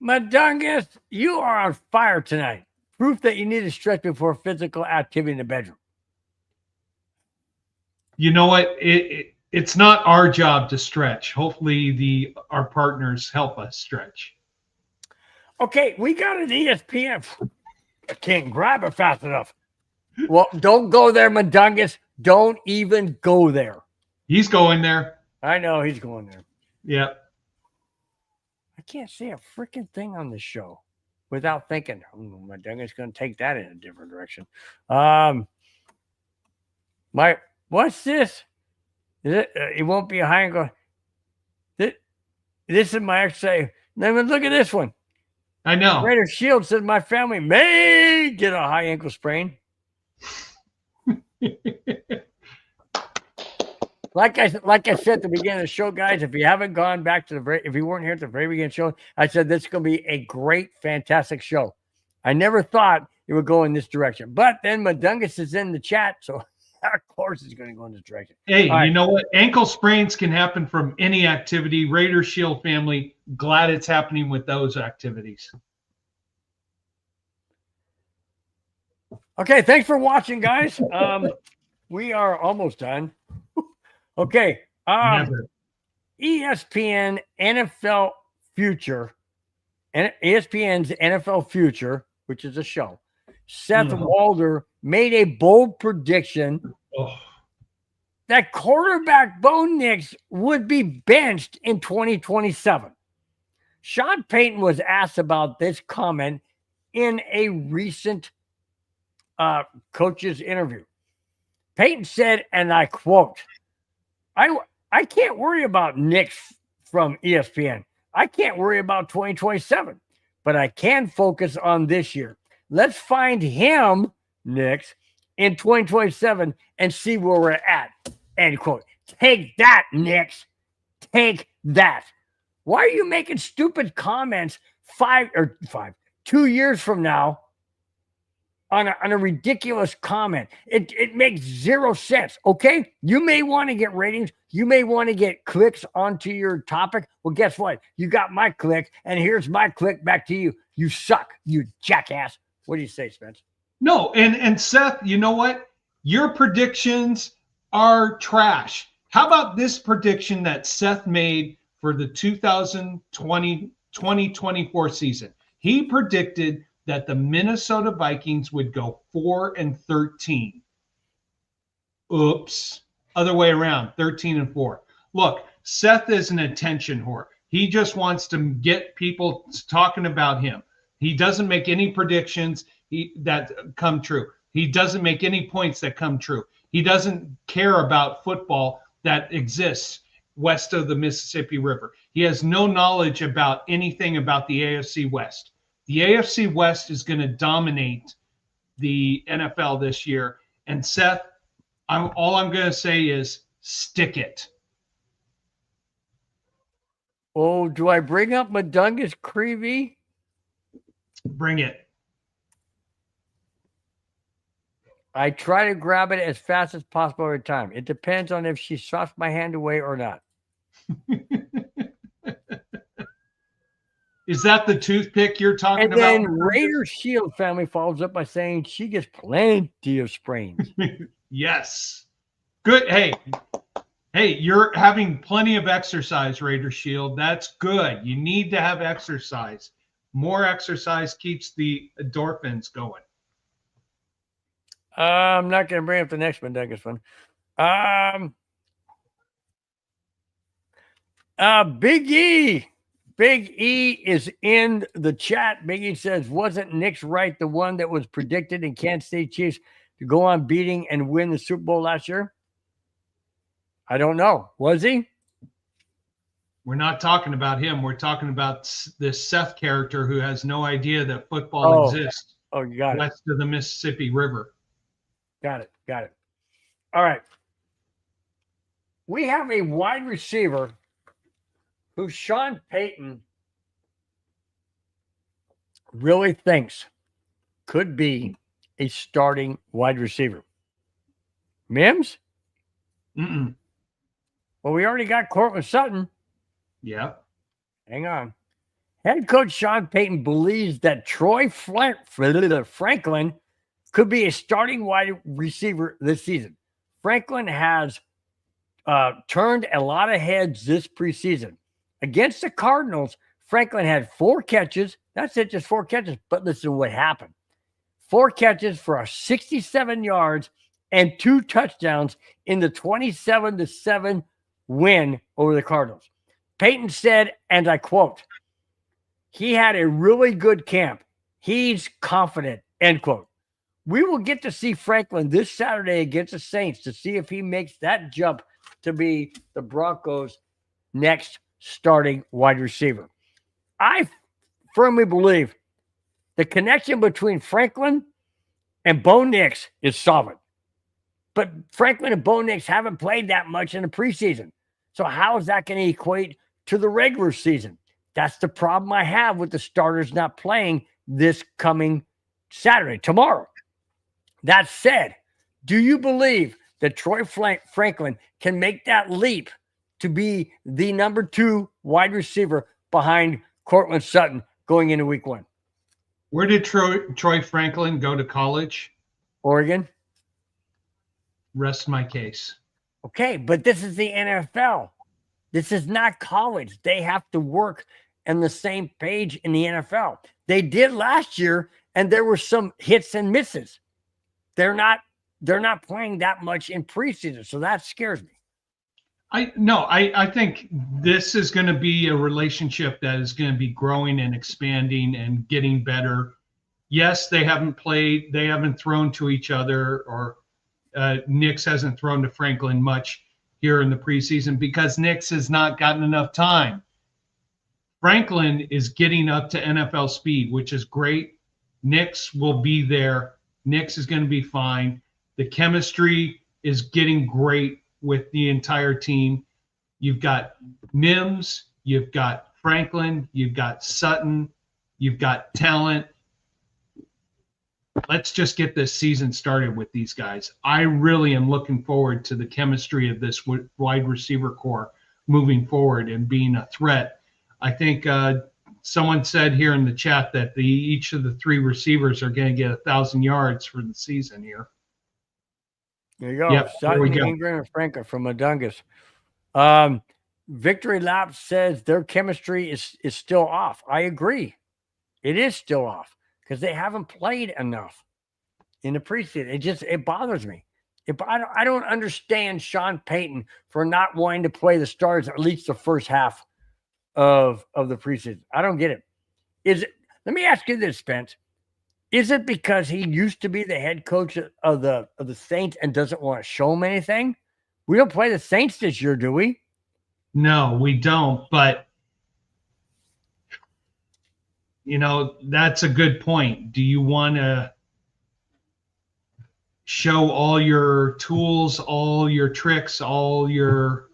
Madungus, you are on fire tonight. Proof that you need to stretch before physical activity in the bedroom. You know what? It's not our job to stretch. Hopefully our partners help us stretch. Okay, we got an ESPN. I can't grab it fast enough. Well, don't go there, Madungus. Don't even go there. He's going there. I know he's going there. Yeah. I can't say a freaking thing on this show without thinking, Madungus going to take that in a different direction. What's this? It won't be a high ankle. This is my exercise. Then look at this one. I know. Raider Shield says my family may get a high ankle sprain. Like I said at the beginning of the show, guys, if you haven't gone back to if you weren't here at the very beginning of the show, I said this is going to be a great, fantastic show. I never thought it would go in this direction, but then Madungus is in the chat, so of course it's going to go in this direction. Hey, you know what? Ankle sprains can happen from any activity. Raider Shield family, glad it's happening with those activities. Okay, thanks for watching, guys. We are almost done. Okay. ESPN NFL Future, and ESPN's NFL Future, which is a show. Seth Walder made a bold prediction that quarterback Bo Nix would be benched in 2027. Sean Payton was asked about this comment in a recent coach's interview. Payton said, and I quote, I can't worry about Nix from ESPN. I can't worry about 2027, but I can focus on this year. Let's find him, Nix, in 2027 and see where we're at. End quote. Take that, Nix. Take that. Why are you making stupid comments 2 years from now on a ridiculous comment? It makes zero sense, okay? You may want to get ratings. You may want to get clicks onto your topic. Well, guess what? You got my click, and here's my click back to you. You suck, you jackass. What do you say, Spence? No, and Seth, you know what? Your predictions are trash. How about this prediction that Seth made for the 2024 season? He predicted that the Minnesota Vikings would go 4-13. Oops. Other way around, 13-4. Look, Seth is an attention whore. He just wants to get people talking about him. He doesn't make any predictions that come true. He doesn't make any points that come true. He doesn't care about football that exists west of the Mississippi River. He has no knowledge about anything about the AFC West. The AFC West is going to dominate the NFL this year. And Seth, all I'm going to say is stick it. Oh, do I bring up Madungus Creevy? Bring it. I try to grab it as fast as possible every time. It depends on if she swats my hand away or not. Is that the toothpick you're talking about? And then Raider Shield family follows up by saying she gets plenty of sprains. Yes. Good. Hey, you're having plenty of exercise, Raider Shield. That's good. You need to have exercise. More exercise keeps the endorphins going. I'm not going to bring up the next one, Douglas one. Big Big E is in the chat. Big E says, wasn't Nick's right the one that was predicted in Kansas City Chiefs to go on beating and win the Super Bowl last year? I don't know. Was he? We're not talking about him. We're talking about this Seth character who has no idea that football exists you got it. west of the Mississippi River. Got it. All right. We have a wide receiver who Sean Payton really thinks could be a starting wide receiver. Mims? Mm-mm. Well, we already got Cortland Sutton. Yeah. Hang on. Head coach Sean Payton believes that Troy Franklin could be a starting wide receiver this season. Franklin has turned a lot of heads this preseason. Against the Cardinals, Franklin had 4 catches. That's it, just 4 catches. But listen to what happened. 4 catches for 67 yards and 2 touchdowns in the 27-7 win over the Cardinals. Payton said, and I quote, he had a really good camp. He's confident, end quote. We will get to see Franklin this Saturday against the Saints to see if he makes that jump to be the Broncos' next starting wide receiver. I firmly believe the connection between Franklin and Bo Nix is solid. But Franklin and Bo Nix haven't played that much in the preseason. So how is that going to equate to the regular season? That's the problem I have with the starters not playing this coming Saturday, tomorrow. That said, do you believe that Troy Franklin can make that leap to be the number 2 wide receiver behind Cortland Sutton going into week 1? Where did Troy Franklin go to college? Oregon. Rest my case. Okay, but this is the NFL. This is not college. They have to work on the same page in the NFL. They did last year, and there were some hits and misses. They're not playing that much in preseason, so that scares me. I think this is going to be a relationship that is going to be growing and expanding and getting better. Yes, they haven't thrown to each other, or Nix hasn't thrown to Franklin much here in the preseason because Nix has not gotten enough time. Franklin is getting up to NFL speed, which is great. Nix will be there. Nix is going to be fine. The chemistry is getting great with the entire team. You've got Mims, you've got Franklin, you've got Sutton, you've got talent. Let's just get this season started with these guys. I really am looking forward to the chemistry of this wide receiver core moving forward and being a threat. I think someone said here in the chat that each of the 3 receivers are going to get 1,000 yards for the season here. There you go. Yep, Sutton, Ingram, and Franklin from Madungus. Victory Lap says their chemistry is still off. I agree. It is still off because they haven't played enough in the preseason. It bothers me. I don't understand Sean Payton for not wanting to play the stars at least the first half of the preseason. I don't get it. Let me ask you this, Spence. Is it because he used to be the head coach of the Saints and doesn't want to show them anything? We don't play the Saints this year, do we? No, we don't. But, that's a good point. Do you want to show all your tools, all your tricks, all your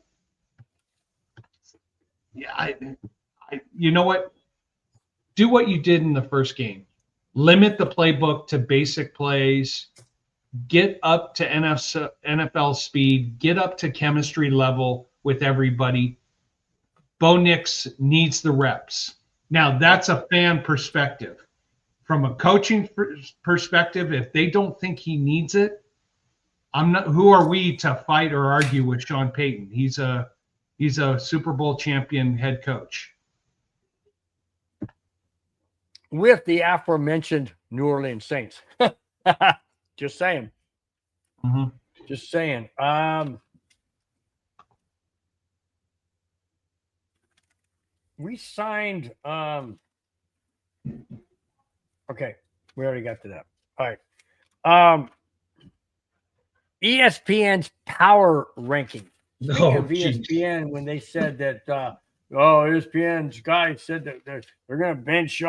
– you know what? Do what you did in the first game. Limit the playbook to basic plays, get up to NFL speed, get up to chemistry level with everybody. Bo Nix needs the reps. Now, that's a fan perspective. From a coaching perspective, if they don't think he needs it, who are we to fight or argue with Sean Payton? He's a Super Bowl champion head coach. With the aforementioned New Orleans Saints. Just saying. Mm-hmm. Just saying. we signed. Okay, we already got to that. All right. ESPN's power ranking. Speaking Oh, of geez. ESPN, when they said that, ESPN's guy said that they're going to bench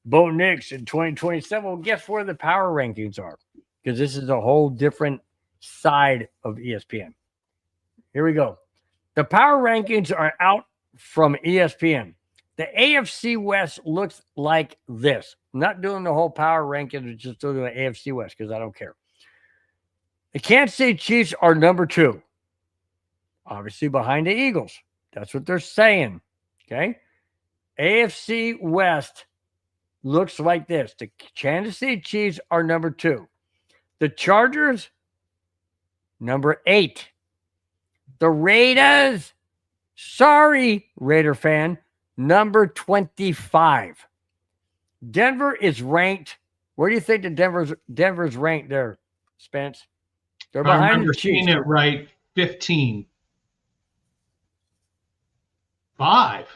Bo Nix in 2027. Well, guess where the power rankings are? Because this is a whole different side of ESPN. Here we go. The power rankings are out from ESPN. The AFC West looks like this. I'm not doing the whole power rankings, just doing the AFC West because I don't care. The Kansas City Chiefs are number 2, obviously behind the Eagles. That's what they're saying. Okay. AFC West looks like this. The Kansas City Chiefs are number 2. The Chargers, number 8. The Raiders, sorry, Raider fan, number 25. Denver is ranked. Where do you think the Denver's ranked there, Spence? They're If I behind remember the Chiefs. seeing it right, 15. 5.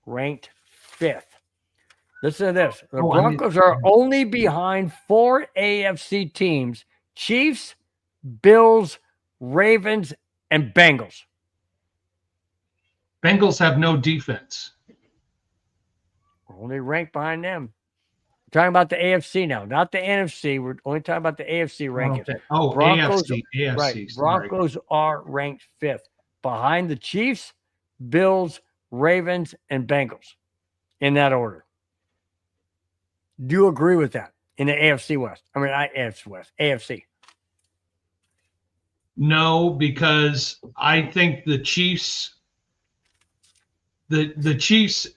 Ranked 5th. Listen to this. The Oh, Broncos are only behind 4 AFC teams: Chiefs, Bills, Ravens, and Bengals. Bengals have no defense. We're only ranked behind them. We're talking about the AFC now, not the NFC. We're only talking about the AFC rankings. Okay. Oh, Broncos, AFC. right. Sorry. Broncos are ranked 5th behind the Chiefs, Bills, Ravens, and Bengals in that order. Do you agree with that in the AFC West? I mean, AFC West, AFC. No, because I think the Chiefs, the Chiefs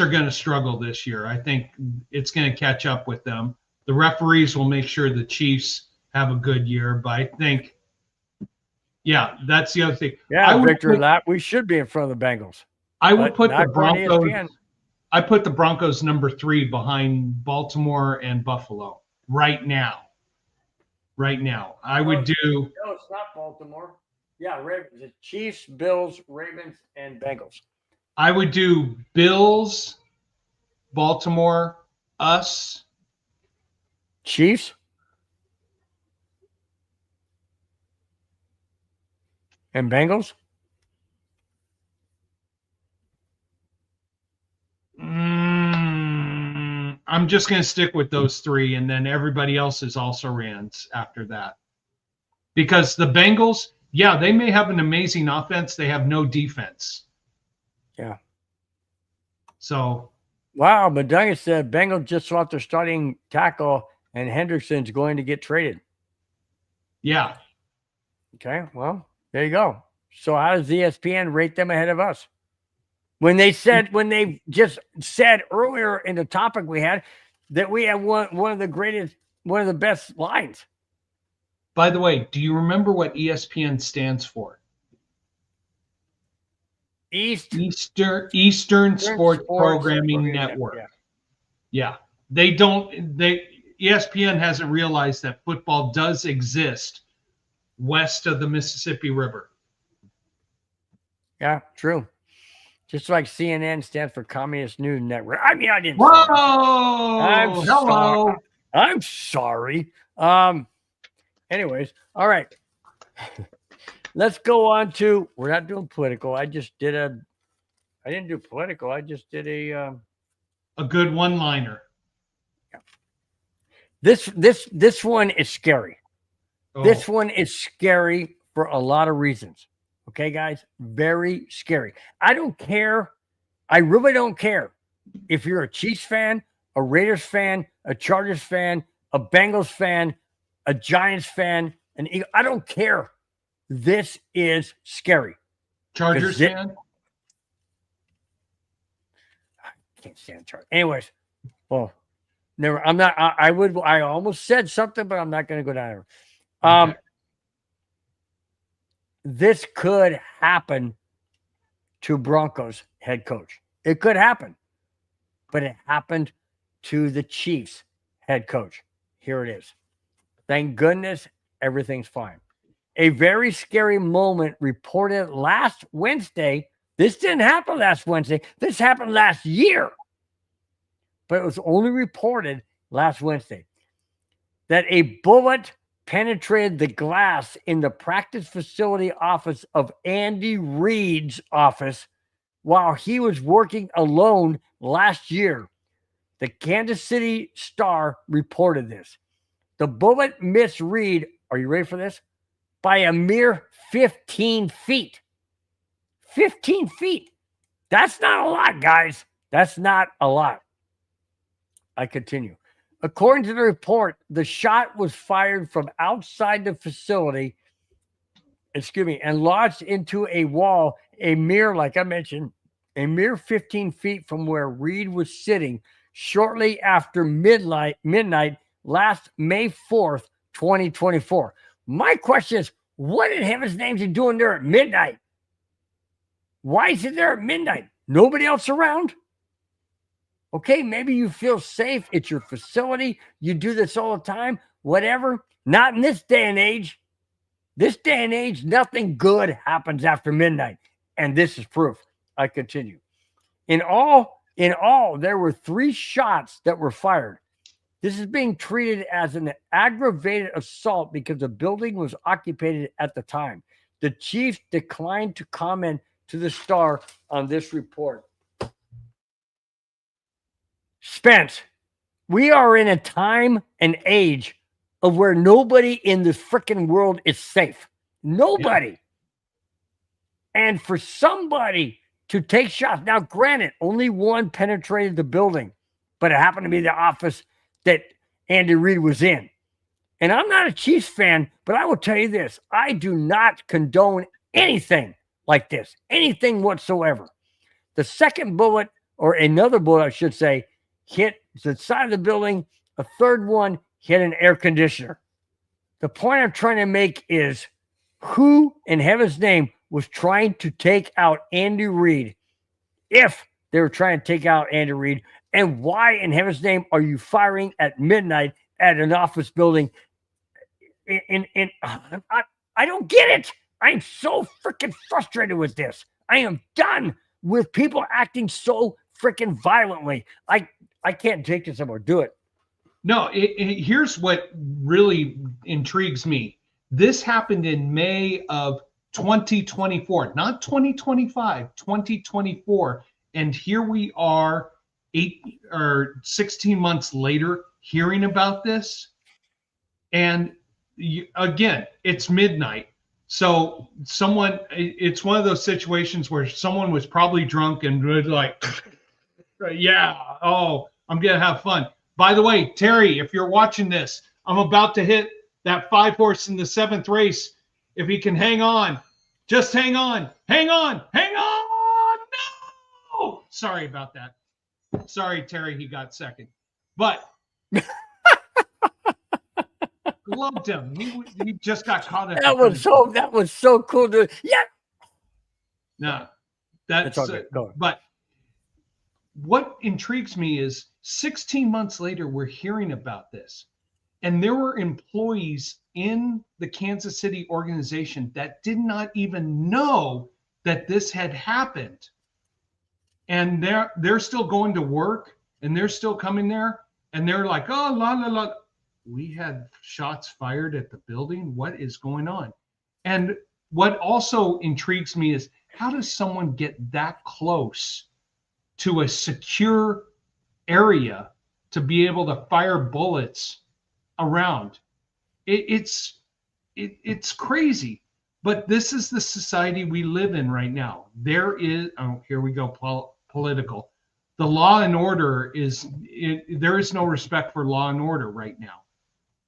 are going to struggle this year. I think it's going to catch up with them. The referees will make sure the Chiefs have a good year, but I think, yeah, that's the other thing. Yeah, Victor, we should be in front of the Bengals. I would put the Broncos. I put the Broncos number 3 behind Baltimore and Buffalo right now. Right now, I would do. No, it's not Baltimore. Yeah, Ravens. It's Chiefs, Bills, Ravens, and Bengals. I would do Bills, Baltimore, us, Chiefs, and Bengals. I'm just going to stick with those 3, and then everybody else is also Rams after that. Because the Bengals, yeah, they may have an amazing offense. They have no defense. Yeah. So. Wow, but Douglas said Bengals just swapped their starting tackle, and Hendrickson's going to get traded. Yeah. Okay, well, there you go. So how does ESPN rate them ahead of us? When they just said earlier in the topic we had that we have one of the best lines. By the way, do you remember what ESPN stands for? Eastern Sports Programming Network. Yeah. ESPN hasn't realized that football does exist west of the Mississippi River. Yeah, true. Just like CNN stands for Communist News Network. I mean, I didn't. Whoa! Hello. I'm sorry. Anyways, all right. Let's go on to. We're not doing political. I didn't do political. I just did a good one-liner. Yeah. This one is scary. Oh. This one is scary for a lot of reasons. Okay, guys, very scary. I don't care. I really don't care if you're a Chiefs fan, a Raiders fan, a Chargers fan, a Bengals fan, a Giants fan, an Eagle. I don't care. This is scary. Chargers fan? I can't stand Chargers. Anyways, well, never. I'm not. I almost said something, but I'm not going to go down there. Okay. This could happen to Broncos head coach. It could happen, but it happened to the Chiefs head coach. Here it is. Thank goodness everything's fine. A very scary moment reported last Wednesday This didn't happen last Wednesday. This happened last year. But it was only reported last Wednesday that a bullet penetrated the glass in the practice facility office of Andy Reid's office while he was working alone last year. The Kansas City Star reported this. The bullet missed Reid, are you ready for this? By a mere 15 feet. 15 feet. That's not a lot, guys. That's not a lot. I continue. According to the report, the shot was fired from outside the facility, and lodged into a wall, like I mentioned, a mere 15 feet from where Reid was sitting shortly after midnight last May 4th, 2024. My question is, what in heaven's name is he doing there at midnight? Why is he there at midnight? Nobody else around? Okay, maybe you feel safe. It's your facility. You do this all the time. Whatever. Not in this day and age. This day and age, nothing good happens after midnight. And this is proof. I continue. In all, there were 3 shots that were fired. This is being treated as an aggravated assault because the building was occupied at the time. The chief declined to comment to the Star on this report. Spence, we are in a time and age of where nobody in this freaking world is safe. Nobody. Yeah. And for somebody to take shots, now granted, only one penetrated the building, but it happened to be the office that Andy Reid was in. And I'm not a Chiefs fan, but I will tell you this. I do not condone anything like this, anything whatsoever. The second bullet, or another bullet, I should say, hit the side of the building. A third one hit an air conditioner. The point I'm trying to make is, who in heaven's name was trying to take out Andy Reid, if they were trying to take out Andy Reid, and why in heaven's name are you firing at midnight at an office building? I don't get it. I'm so freaking frustrated with this. I am done with people acting so freaking violently. I can't take this anymore. Do it. No, here's what really intrigues me. This happened in May of 2024, not 2025, 2024. And here we are 16 months later hearing about this. And again, it's midnight. So it's one of those situations where someone was probably drunk and was like, yeah, oh, I'm going to have fun. By the way, Terry, if you're watching this, I'm about to hit that 5-horse in the 7th race. If he can hang on, just hang on, hang on, hang on. No! Sorry about that. Sorry, Terry, he got second. But loved him. He just got caught up. That was so cool. Yeah. No, that's but what intrigues me is 16 months later, we're hearing about this. And there were employees in the Kansas City organization that did not even know that this had happened. And they're still going to work, and they're still coming there, and they're like, oh, la, la, la. We had shots fired at the building. What is going on? And what also intrigues me is, how does someone get that close to a secure area to be able to fire bullets around? It's crazy. But this is the society we live in right now. There is, oh, here we go, political. The law and order there is no respect for law and order right now.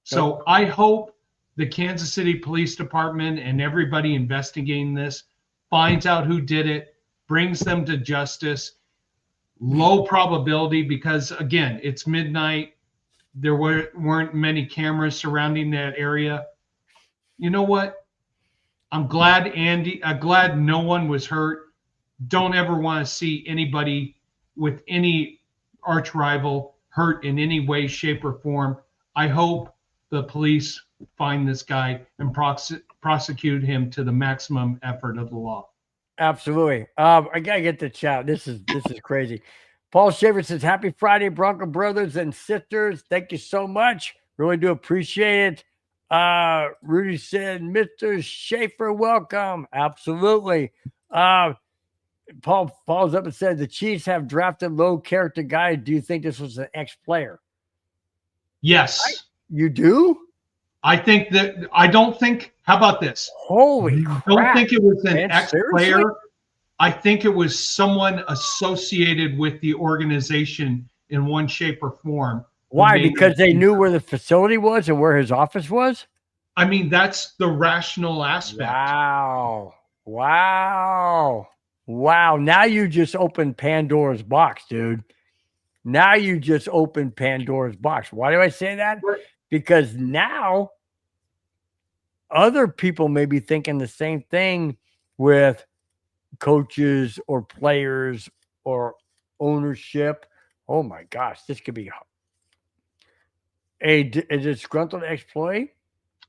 So I hope the Kansas City Police Department and everybody investigating this finds out who did it, brings them to justice. Low probability because, again, it's midnight. There weren't many cameras surrounding that area. You know what? I'm glad no one was hurt. Don't ever want to see anybody with any arch rival hurt in any way, shape, or form. I hope the police find this guy and prosecute him to the maximum effort of the law. Absolutely. I gotta get the chat. This is crazy. Paul Shaver says, "Happy Friday, Bronco brothers and sisters. Thank you so much. Really do appreciate it." Rudy said, "Mr. Schaefer, welcome." Absolutely. Paul follows up and said, "The Chiefs have drafted low character guys. Do you think this was an ex-player?" Yes. You do? I think that I don't think. How about this? Holy I crap! don't think it was an man, ex-player. seriously? I think it was someone associated with the organization in one shape or form. Why? Because they knew where the facility was and where his office was? I mean, that's the rational aspect. Wow. Wow. Wow. Now you just opened Pandora's box, dude. Now you just opened Pandora's box. Why do I say that? Because now other people may be thinking the same thing with coaches or players or ownership. Oh my gosh, this could be a disgruntled ex-employee.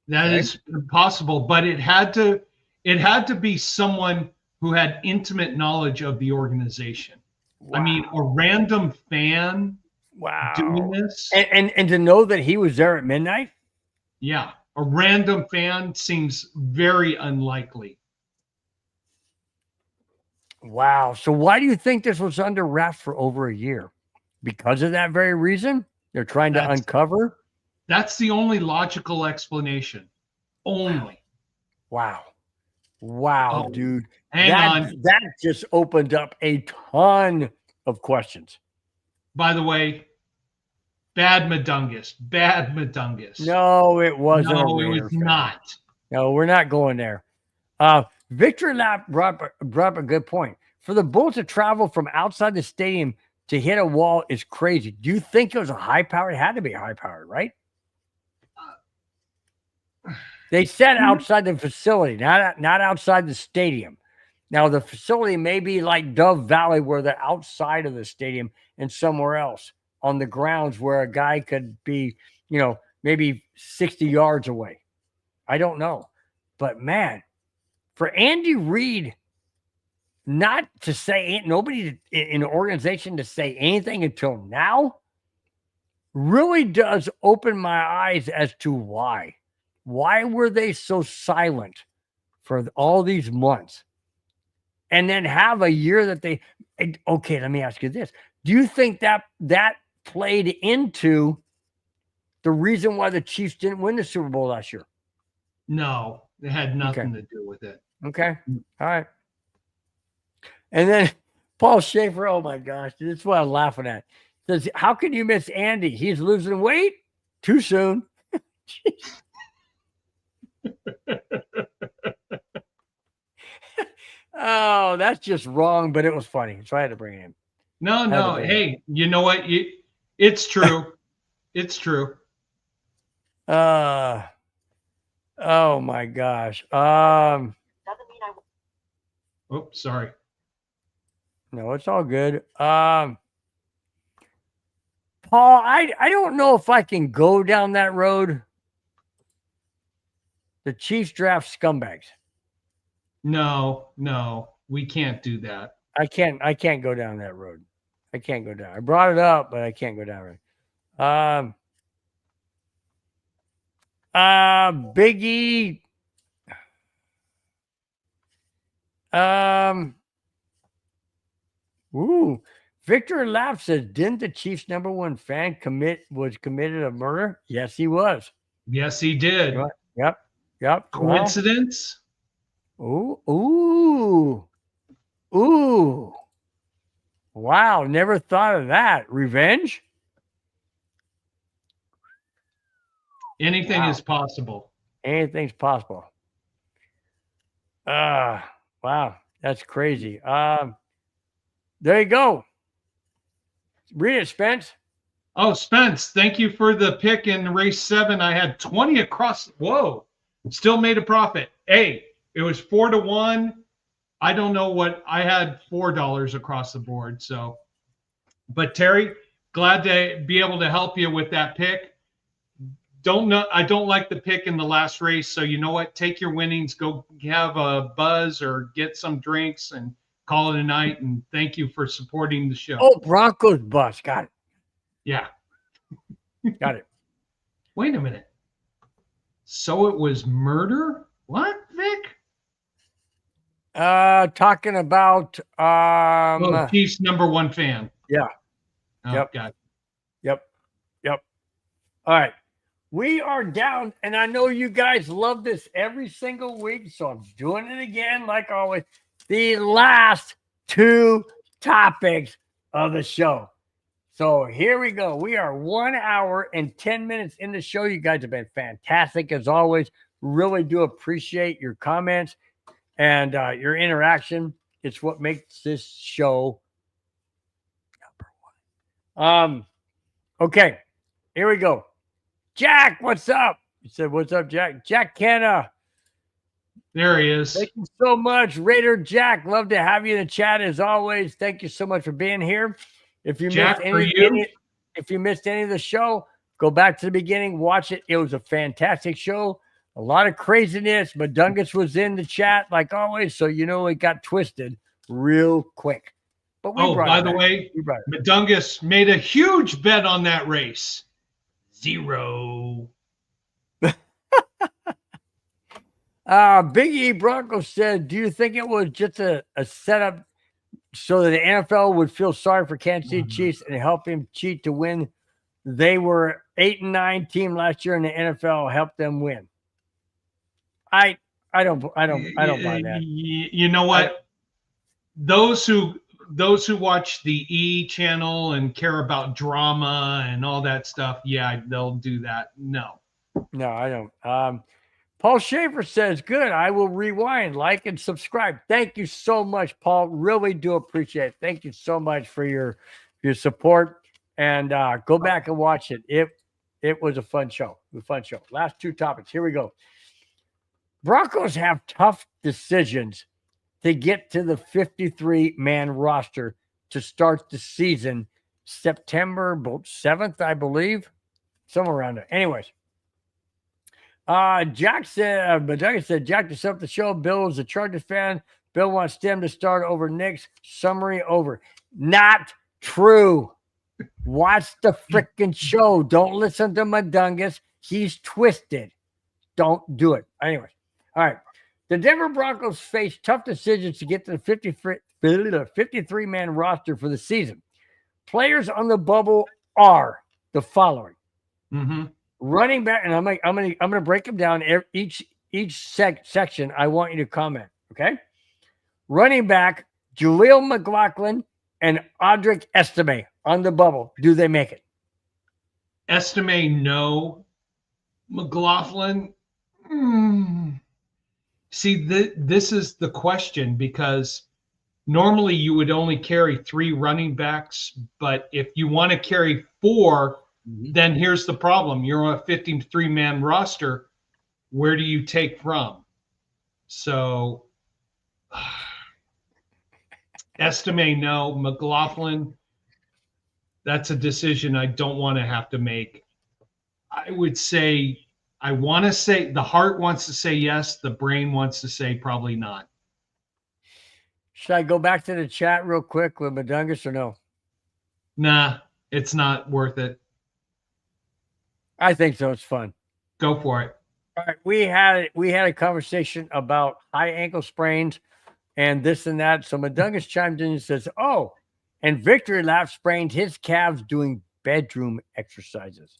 That is possible, but it had to be someone who had intimate knowledge of the organization. Wow. I mean, a random fan doing this. And to know that he was there at midnight? Yeah. A random fan seems very unlikely. Wow. So why do you think this was under wraps for over a year? Because of that very reason? They're trying to uncover? That's the only logical explanation. Only. Wow. Wow, dude. Hang on. That just opened up a ton of questions. By the way, bad Madungus. Bad Madungus. No, it wasn't. No, it was not. No, we're not going there. Victor Lapp brought up a good point. For the Bulls to travel from outside the stadium to hit a wall is crazy. Do you think it was a high powered? It had to be high powered, right? They said outside the facility, not outside the stadium. Now, the facility may be like Dove Valley, where they're outside of the stadium and somewhere else on the grounds where a guy could be, maybe 60 yards away. I don't know. But, man, for Andy Reid not to say, nobody in the organization to say anything until now really does open my eyes as to why. Why were they so silent for all these months? And then have a year that they, okay, let me ask you this. Do you think that played into the reason why the Chiefs didn't win the Super Bowl last year? No, it had nothing to do with it. Okay. All right. And then Paul Schaefer, oh my gosh, this is what I'm laughing at. Says, how can you miss Andy? He's losing weight too soon. Oh, that's just wrong, but it was funny. So I had to bring it in. No. Hey, you know what? It's true. It's true. Oh my gosh. Oh, sorry. No, it's all good. Paul, I don't know if I can go down that road. The Chiefs draft scumbags. No, we can't do that. I can't go down that road. I can't go down. I brought it up, but I can't go down it. Biggie. Victor Lapp says, didn't the Chiefs' #1 fan was committed a murder? Yes, he was. Yes, he did. Yep. Coincidence? Ooh. Wow, never thought of that. Revenge? Anything is possible. Anything's possible. Wow, that's crazy. There you go. Read it, Spence. Oh, Spence, thank you for the pick in race 7. I had 20 across. Whoa. Still made a profit. Hey, it was 4-1. I don't know what I had $4 across the board. So, but Terry, glad to be able to help you with that pick. I don't like the pick in the last race. So you know what? Take your winnings, go have a buzz or get some drinks and call it a night. And thank you for supporting the show. Oh, Broncos bus. Got it. Yeah. Got it. Wait a minute. So it was murder? What, Vic? Talking about Chiefs #1 fan. Yeah. Oh, Yep. God. Yep. All right. We are down, and I know you guys love this every single week, so I'm doing it again, like always. The last two topics of the show. So here we go. We are 1 hour and 10 minutes in the show. You guys have been fantastic as always. Really do appreciate your comments and your interaction. It's what makes this show #1. Okay, here we go. Jack, what's up? He said, "What's up, Jack?" Jack Kenna. There he is. Thank you so much, Raider Jack. Love to have you in the chat as always. Thank you so much for being here. If you Jack, if you missed any of the show, go back to the beginning, watch it. It was a fantastic show. A lot of craziness. Madungus was in the chat like always, so you know it got twisted real quick. But by the way, Madungus made a huge bet on that race. 0. Big E Bronco said, "Do you think it was just a setup so that the NFL would feel sorry for Kansas City Chiefs and help him cheat to win? They were 8-9 team last year, and the NFL helped them win." I don't buy that. You know what? Those who watch the E channel and care about drama and all that stuff, yeah, they'll do that. No, I don't. Paul Schaefer says, "Good. I will rewind, like, and subscribe." Thank you so much, Paul. Really do appreciate it. Thank you so much for your support. And go back and watch it. It was a fun show. Last two topics. Here we go. Broncos have tough decisions to get to the 53-man roster to start the season September 7th, I believe. Somewhere around there. Anyways. Jack said, "Jack to set up the show. Bill is a Chargers fan. Bill wants them to start over Nick's summary over." Not true. Watch the freaking show. Don't listen to Madungus. He's twisted. Don't do it. Anyways. All right. The Denver Broncos face tough decisions to get to the 53-man roster for the season. Players on the bubble are the following. Running back, and I'm gonna break them down. Each section, I want you to comment. Okay. Running back, Jaleel McLaughlin and Audric Estime on the bubble. Do they make it? Estime, no. McLaughlin. See, this is the question, because normally you would only carry 3 running backs, but if you want to carry 4, then here's the problem. You're on a 53-man roster. Where do you take from? So Estime, no. McLaughlin, that's a decision I don't want to have to make. I would say, I want to say, the heart wants to say yes. The brain wants to say probably not. Should I go back to the chat real quick with Madungus or no? Nah, it's not worth it. I think so. It's fun. Go for it. All right. We had a conversation about high ankle sprains and this and that. So Madungus chimed in and says, "Oh, and Victory Lap sprained his calves doing bedroom exercises."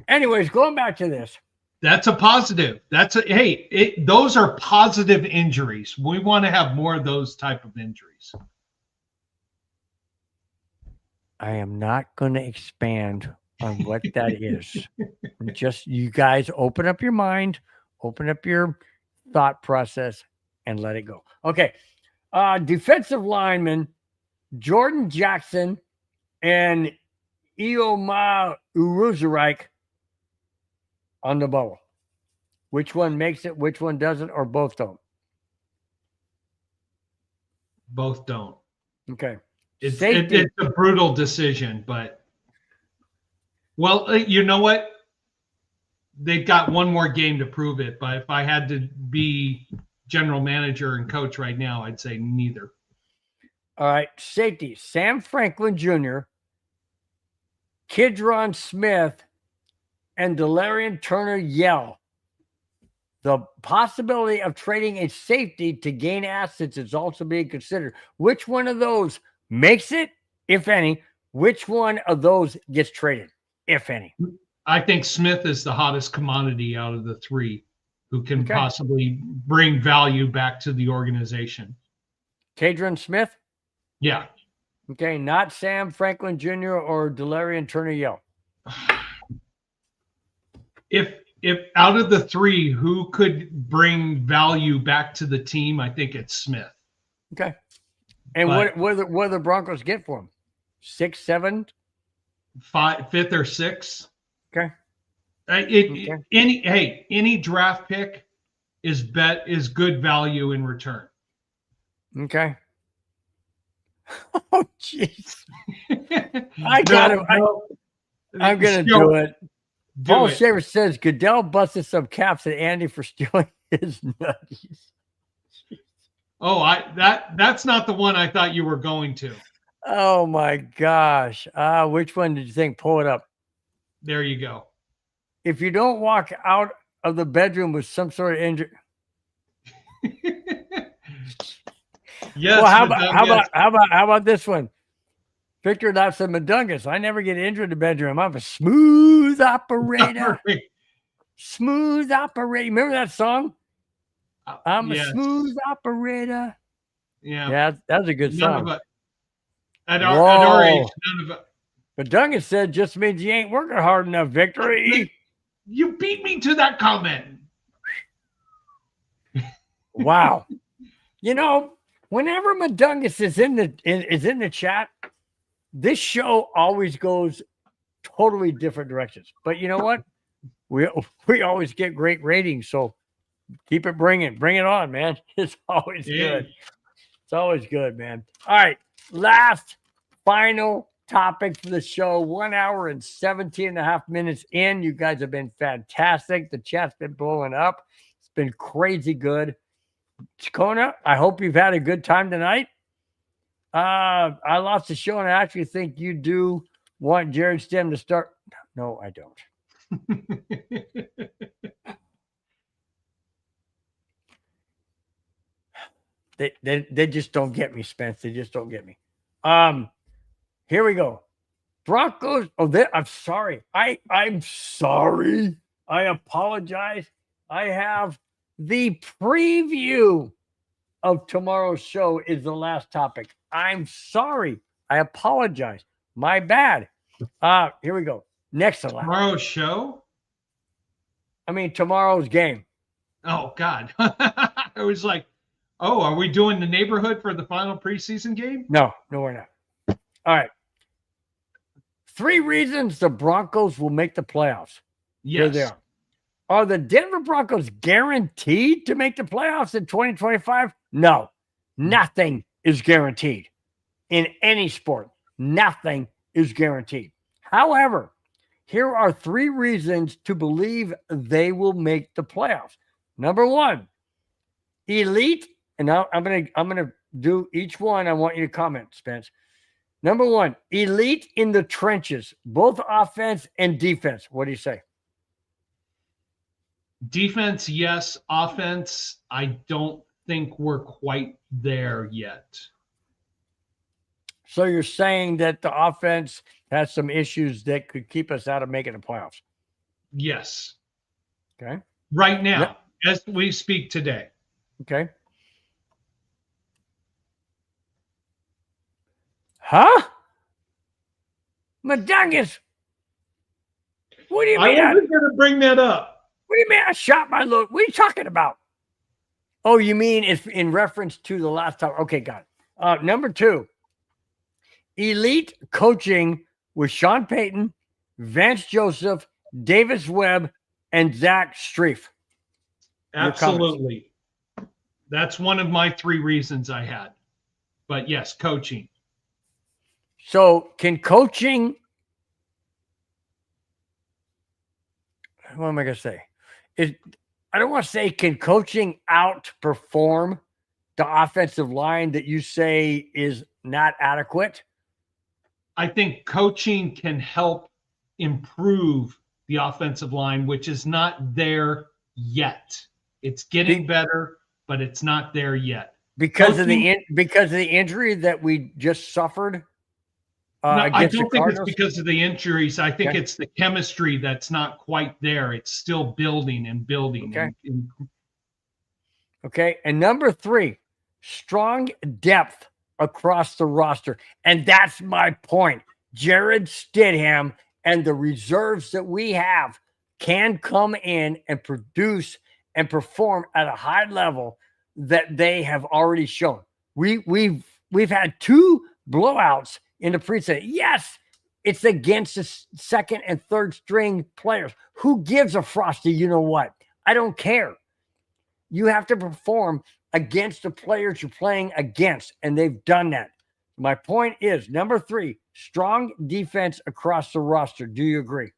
Anyways, going back to this. That's a positive. Those are positive injuries. We want to have more of those type of injuries. I am not going to expand on what that is. Just, you guys open up your mind, open up your thought process, and let it go. Okay. Defensive lineman Jordan Jackson and Ioma Uruzarike on the bubble. Which one makes it, which one doesn't, or both don't? Both don't. Okay. It's a brutal decision, but, well, you know what? they've got one more game to prove it. But if I had to be general manager and coach right now, I'd say neither. All right, safety, Sam Franklin Jr., Kidron Smith, and Delarian Turner Yell. The possibility of trading a safety to gain assets is also being considered. Which one of those makes it, if any? Which one of those gets traded, if any? I think Smith is the hottest commodity out of the three who can possibly bring value back to the organization. Kidron Smith? Yeah. Okay, not Sam Franklin Jr. or Delarian Turner Yell. If out of the three, who could bring value back to the team, I think it's Smith. Okay. And what do the Broncos get for him? 6, 7? 5th or 6th. Okay. Any draft pick is good value in return. Okay. Oh, jeez. I got him. I'm going to do it. Paul Shaver says Goodell busted some caps at Andy for stealing his nutties. Oh, that's not the one I thought you were going to. Oh my gosh. Which one did you think? Pull it up. There you go. If you don't walk out of the bedroom with some sort of injury. Yes. Well, how about this one? Victor Knapp said, Madungus, I never get injured in the bedroom. I'm a smooth operator. Smooth operator. Remember that song? I'm a smooth operator. Yeah, that was a good song. At our age, none of it. Madungus said, just means you ain't working hard enough, Victory. You beat me to that comment. Wow. Whenever Madungus is in the chat, this show always goes totally different directions. But you know what? We always get great ratings, so keep it bringing. Bring it on, man. It's always good. It's always good, man. All right, last final topic for the show. 1 hour and 17 and a half minutes in. You guys have been fantastic. The chat's been blowing up. It's been crazy good. Chacona, I hope you've had a good time tonight. I lost the show, and I actually think you do want Jared Stem to start. No, I don't. They just don't get me, Spence. They just don't get me. Here we go. Broncos. I'm sorry. I'm sorry. I apologize. I have the preview of tomorrow's show is the last topic. I'm sorry. I apologize. My bad. Here we go. Next to last. Tomorrow's show? I mean, tomorrow's game. Oh, God. I was like, oh, are we doing the neighborhood for the final preseason game? No, we're not. All right. 3 reasons the Broncos will make the playoffs. Yes. Here they are. Are the Denver Broncos guaranteed to make the playoffs in 2025? No. Nothing is guaranteed in any sport. Nothing is guaranteed. However, here are 3 reasons to believe they will make the playoffs. Number 1, elite, and now I'm gonna do each one. I want you to comment, Spence. Number 1, elite in the trenches, both offense and defense. What do you say? Defense, yes. Offense, I don't think we're quite there yet. So you're saying that the offense has some issues that could keep us out of making the playoffs? Yes. Okay. Right now, as we speak today. Okay. Huh? Madungus. What do you mean? I wasn't going to bring that up. What do you mean I shot my load? What are you talking about? Oh, you mean it's in reference to the last time? Okay, got it. Number 2, elite coaching with Sean Payton, Vance Joseph, Davis Webb, and Zach Strief. Absolutely. That's one of my 3 reasons I had. But yes, coaching. So can coaching what am I going to say? I don't want to say, can coaching outperform the offensive line that you say is not adequate? I think coaching can help improve the offensive line, which is not there yet. It's getting better, but it's not there yet. Because of the injury that we just suffered. No, I don't think Cardinals? it's because of the injuries. I think it's the chemistry that's not quite there. It's still building and building. Okay. Okay. And number 3, strong depth across the roster. And that's my point. Jared Stidham and the reserves that we have can come in and produce and perform at a high level that they have already shown. We've had 2 blowouts in the preseason. Yes, it's against the second and third string players. Who gives a frosty? You know what? I don't care. You have to perform against the players you're playing against, and they've done that. My point is, number 3, strong defense across the roster. Do you agree?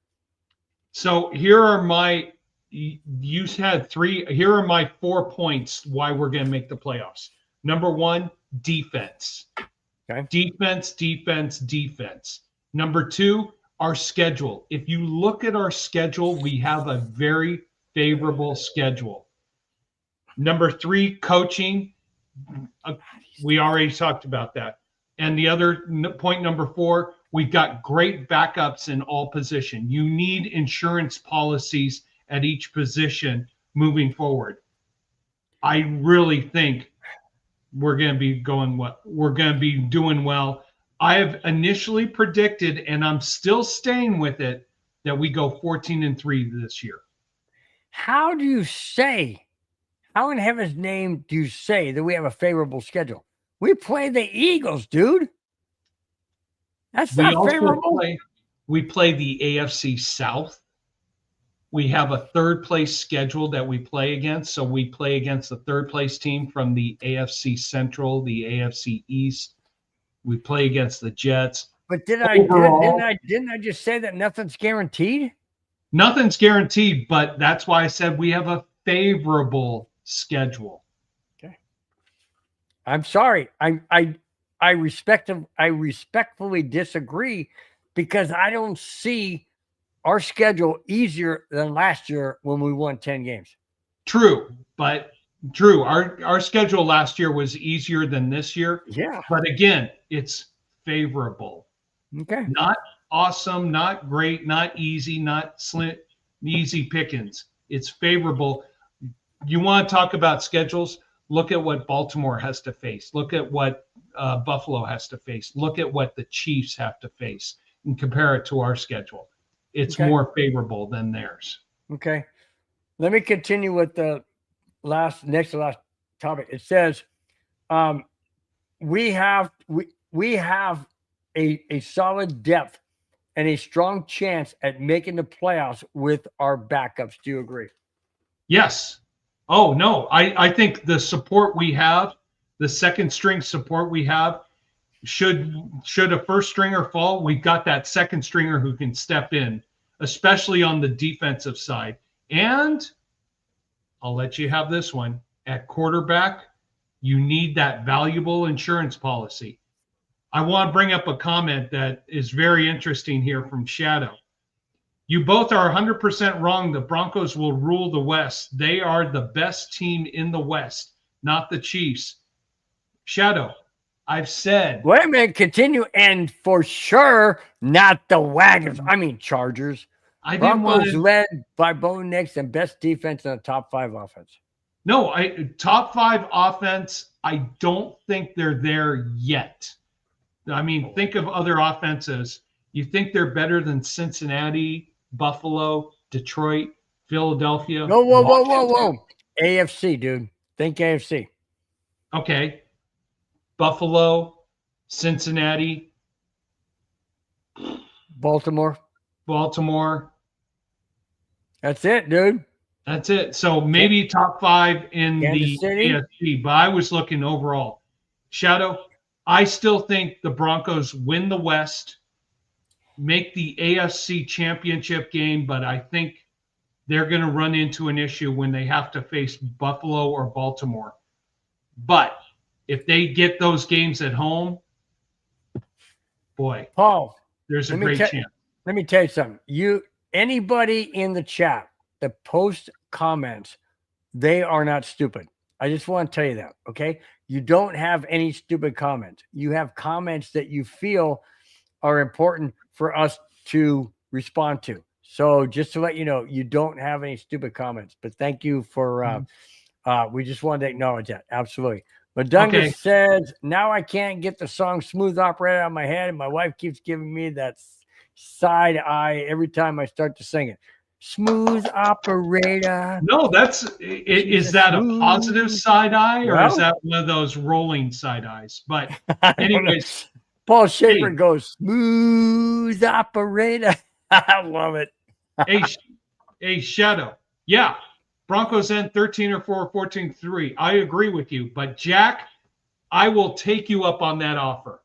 So here are my, you had 3, here are my 4 points why we're going to make the playoffs. Number 1, defense. Okay. Defense. Number 2, our schedule. If you look at our schedule, we have a very favorable schedule. Number 3, coaching. We already talked about that. And the other point, number 4, we've got great backups in all positions. You need insurance policies at each position moving forward. I really think we're going to be we're going to be doing well. I have initially predicted, and I'm still staying with it, that we go 14-3 this year. How in heaven's name do you say that we have a favorable schedule? We play the Eagles, dude. That's not favorable. We play the AFC South. We have a third place schedule that we play against. So we play against the third place team from the AFC Central, the AFC East. We play against the Jets. But didn't I just say that nothing's guaranteed? Nothing's guaranteed, but that's why I said we have a favorable schedule. Okay. I'm sorry. I respectfully disagree, because I don't see our schedule easier than last year when we won 10 games. True. Our schedule last year was easier than this year. Yeah. But again, it's favorable. Okay. Not awesome, not great, not easy, not easy pickings. It's favorable. You want to talk about schedules? Look at what Baltimore has to face. Look at what Buffalo has to face. Look at what the Chiefs have to face, and compare it to our schedule. It's more favorable than theirs. Okay. Let me continue with the next to last topic. It says, we have a solid depth and a strong chance at making the playoffs with our backups. Do you agree? Yes. Oh, no. I think the support we have, the second string support we have, should a first stringer fall, we've got that second stringer who can step in, especially on the defensive side. And I'll let you have this one. At quarterback, you need that valuable insurance policy. I want to bring up a comment that is very interesting here from Shadow. You both are 100% wrong. The Broncos will rule the West. They are the best team in the West, not the Chiefs. Shadow, I've said. Wait a minute, continue. And for sure, not the Wagons. I mean, Chargers. Broncos led by Bo Nix and best defense in the top 5 offense. No, top 5 offense, I don't think they're there yet. I mean, think of other offenses. You think they're better than Cincinnati, Buffalo, Detroit, Philadelphia? Whoa. AFC, dude. Think AFC. Okay. Buffalo, Cincinnati, Baltimore. That's it, dude. That's it. So maybe top 5 in Kansas City? AFC, but I was looking overall. Shadow, I still think the Broncos win the West, make the AFC championship game, but I think they're going to run into an issue when they have to face Buffalo or Baltimore. But if they get those games at home, boy, Paul, there's a let me great tell- chance. let me tell you something. Anybody in the chat that posts comments, they are not stupid. I just want to tell you that, okay? You don't have any stupid comments. You have comments that you feel are important for us to respond to. So just to let you know, you don't have any stupid comments. But thank you for. We just wanted to acknowledge that. Absolutely. Madunga Okay. says, now I can't get the song Smooth Operator out of my head, and my wife keeps giving me that side eye every time I start to sing it. Smooth Operator. No, is that a positive side eye or is Well, that one of those rolling side eyes? But I don't know. anyways, Paul Schaefer Hey. goes, Smooth Operator. I love it. hey, Shadow. Yeah, Broncos end 13-4, 14-3. I agree with you. But Jack, I will take you up on that offer.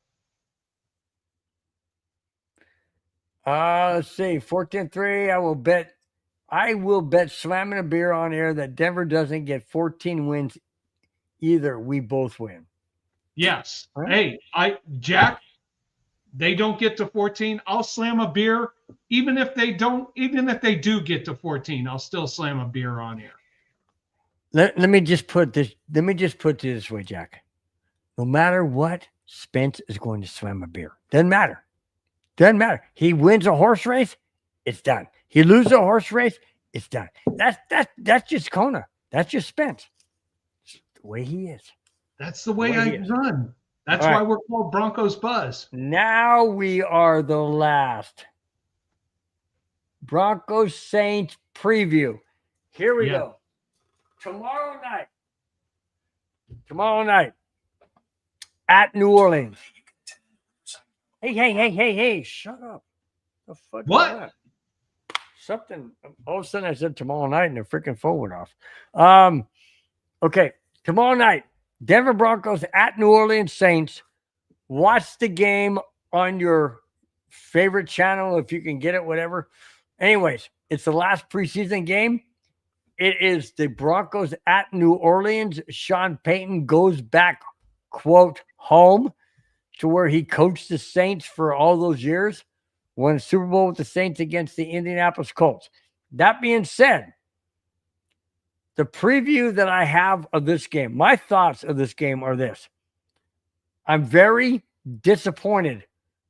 Let's see. 14-3. I will bet slamming a beer on air that Denver doesn't get 14 wins either. We both win. Yes. Huh? Hey, Jack, they don't get to 14. I'll slam a beer. Even if they do get to 14, I'll still slam a beer on air. Let me just put this. Let me just put it this way, Jack. No matter what, Spence is going to slam a beer. Doesn't matter. Doesn't matter. He wins a horse race, it's done. He loses a horse race, it's done. That's just Kona. That's just Spence. It's the way he is. That's the way I run. That's why we're called Broncos Buzz. Now we are the last Broncos Saints preview. Here we go. Tomorrow night at New Orleans. Hey, shut up. The fuck What? is that? Something, all of a sudden I said tomorrow night and the freaking phone went off. Okay, tomorrow night, Denver Broncos at New Orleans Saints. Watch the game on your favorite channel if you can get it, whatever. Anyways, it's the last preseason game. It is the Broncos at New Orleans. Sean Payton goes back, quote, home to where he coached the Saints for all those years. Won a Super Bowl with the Saints against the Indianapolis Colts. That being said, the preview that I have of this game, my thoughts of this game are this. I'm very disappointed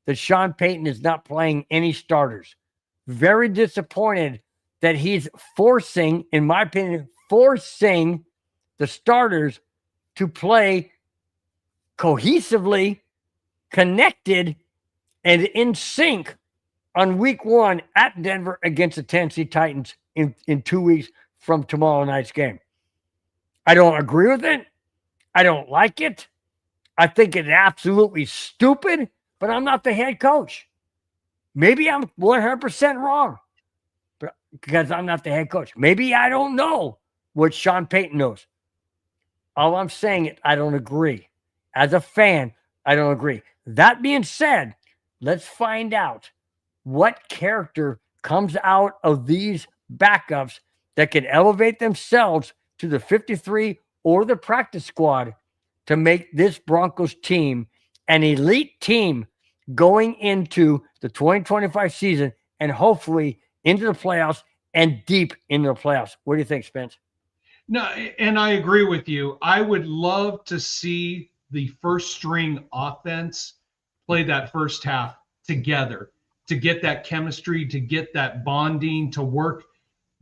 that Sean Payton is not playing any starters. Very disappointed that he's forcing, in my opinion, the starters to play cohesively, connected, and in sync on week 1 at Denver against the Tennessee Titans in 2 weeks from tomorrow night's game. I don't agree with it. I don't like it. I think it's absolutely stupid, but I'm not the head coach. Maybe I'm 100% wrong because I'm not the head coach. Maybe I don't know what Sean Payton knows. All I'm saying is I don't agree. As a fan, I don't agree. That being said, let's find out what character comes out of these backups that can elevate themselves to the 53 or the practice squad to make this Broncos team an elite team going into the 2025 season and hopefully into the playoffs and deep into the playoffs. What do you think, Spence? No, and I agree with you. I would love to see the first string offense play that first half together to get that chemistry, to get that bonding, to work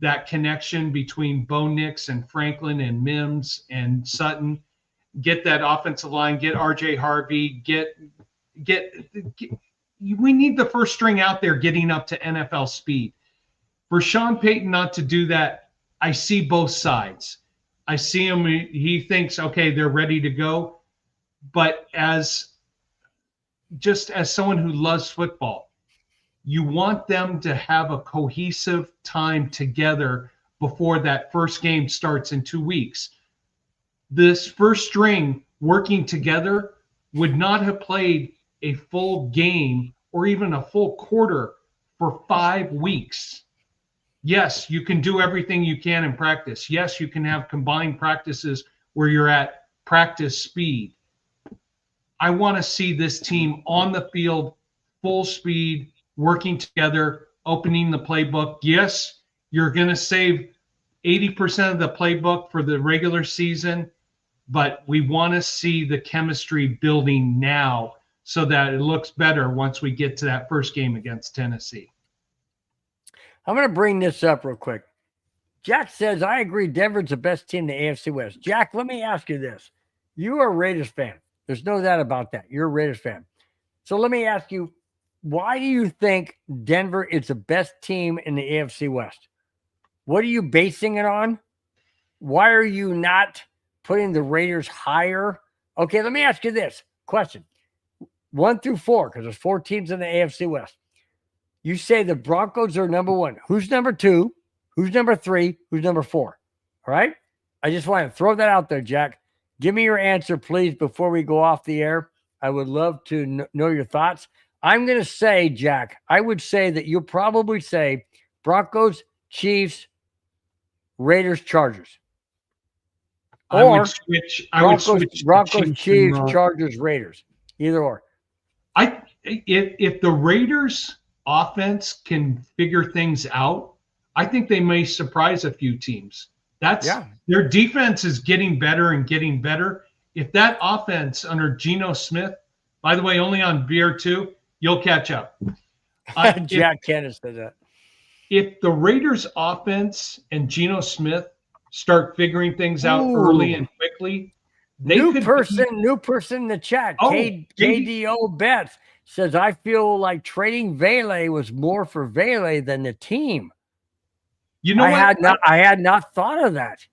that connection between Bo Nix and Franklin and Mims and Sutton, get that offensive line, get RJ Harvey, we need the first string out there getting up to NFL speed. For Sean Payton not to do that, I see both sides. I see him, he thinks, okay, they're ready to go. But as someone who loves football, you want them to have a cohesive time together before that first game starts in 2 weeks. This first string working together would not have played a full game or even a full quarter for 5 weeks. Yes, you can do everything you can in practice. Yes, you can have combined practices where you're at practice speed. I want to see this team on the field, full speed, working together, opening the playbook. Yes, you're going to save 80% of the playbook for the regular season, but we want to see the chemistry building now so that it looks better once we get to that first game against Tennessee. I'm going to bring this up real quick. Jack says, I agree Denver's the best team in the AFC West. Jack, let me ask you this. You are a Raiders fan. There's no doubt about that. You're a Raiders fan. So let me ask you, why do you think Denver is the best team in the AFC West? What are you basing it on? Why are you not putting the Raiders higher? Okay, let me ask you this question. 1 through 4, because there's 4 teams in the AFC West. You say the Broncos are number 1. Who's number 2? Who's number 3? Who's number 4? All right? I just want to throw that out there, Jack. Give me your answer, please, before we go off the air. I would love to know your thoughts. I'm going to say, Jack, I would say that you'll probably say Broncos, Chiefs, Raiders, Chargers. I would switch Broncos, Chiefs, Chargers, Raiders. Either or. If the Raiders offense can figure things out, I think they may surprise a few teams. Their defense is getting better and getting better. If that offense under Geno Smith, by the way, only on Beer 2, you'll catch up. Jack Cannon said that. If the Raiders offense and Geno Smith start figuring things out early and quickly, new person in the chat. KDO Beth says, I feel like trading Vele was more for Vele than the team. You know, I had not thought of that.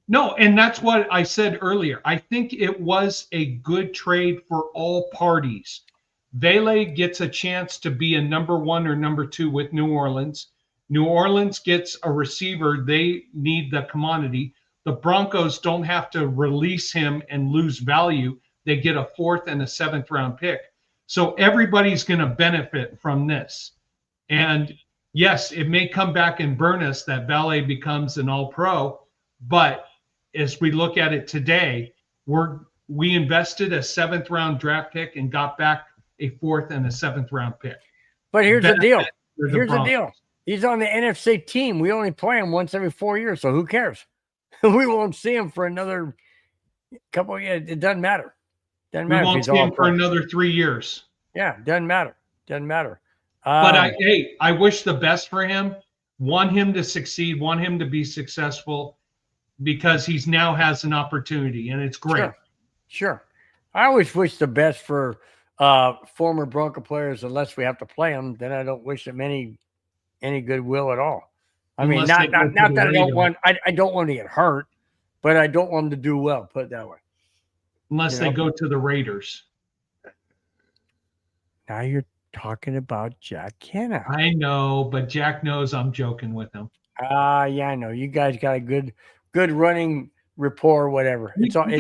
No, and that's what I said earlier. I think it was a good trade for all parties. Vele gets a chance to be a number 1 or number 2 with New Orleans. New Orleans gets a receiver. They need the commodity. The Broncos don't have to release him and lose value. They get a 4th and a 7th round pick. So everybody's going to benefit from this. And yes, it may come back and burn us that Vele becomes an all-pro, but as we look at it today, we invested a 7th round draft pick and got back a 4th and a 7th round pick. But here's the deal. Here's the deal. He's on the NFC team. We only play him once every 4 years, so who cares? We won't see him for another couple of years. It doesn't matter. Doesn't matter. We won't see him for another 3 years. Yeah, doesn't matter. Doesn't matter. But I wish the best for him. Want him to succeed. Want him to be successful, because he's now has an opportunity, and it's great. Sure. I always wish the best for former Bronco players, unless we have to play them. Then I don't wish them any goodwill at all. I mean, not that I don't want to get hurt, but I don't want them to do well. Put it that way. Unless they go to the Raiders. Now you're talking about Jack Canna. I know, but Jack knows I'm joking with him. Yeah, I know. You guys got a good running rapport, whatever. It's good.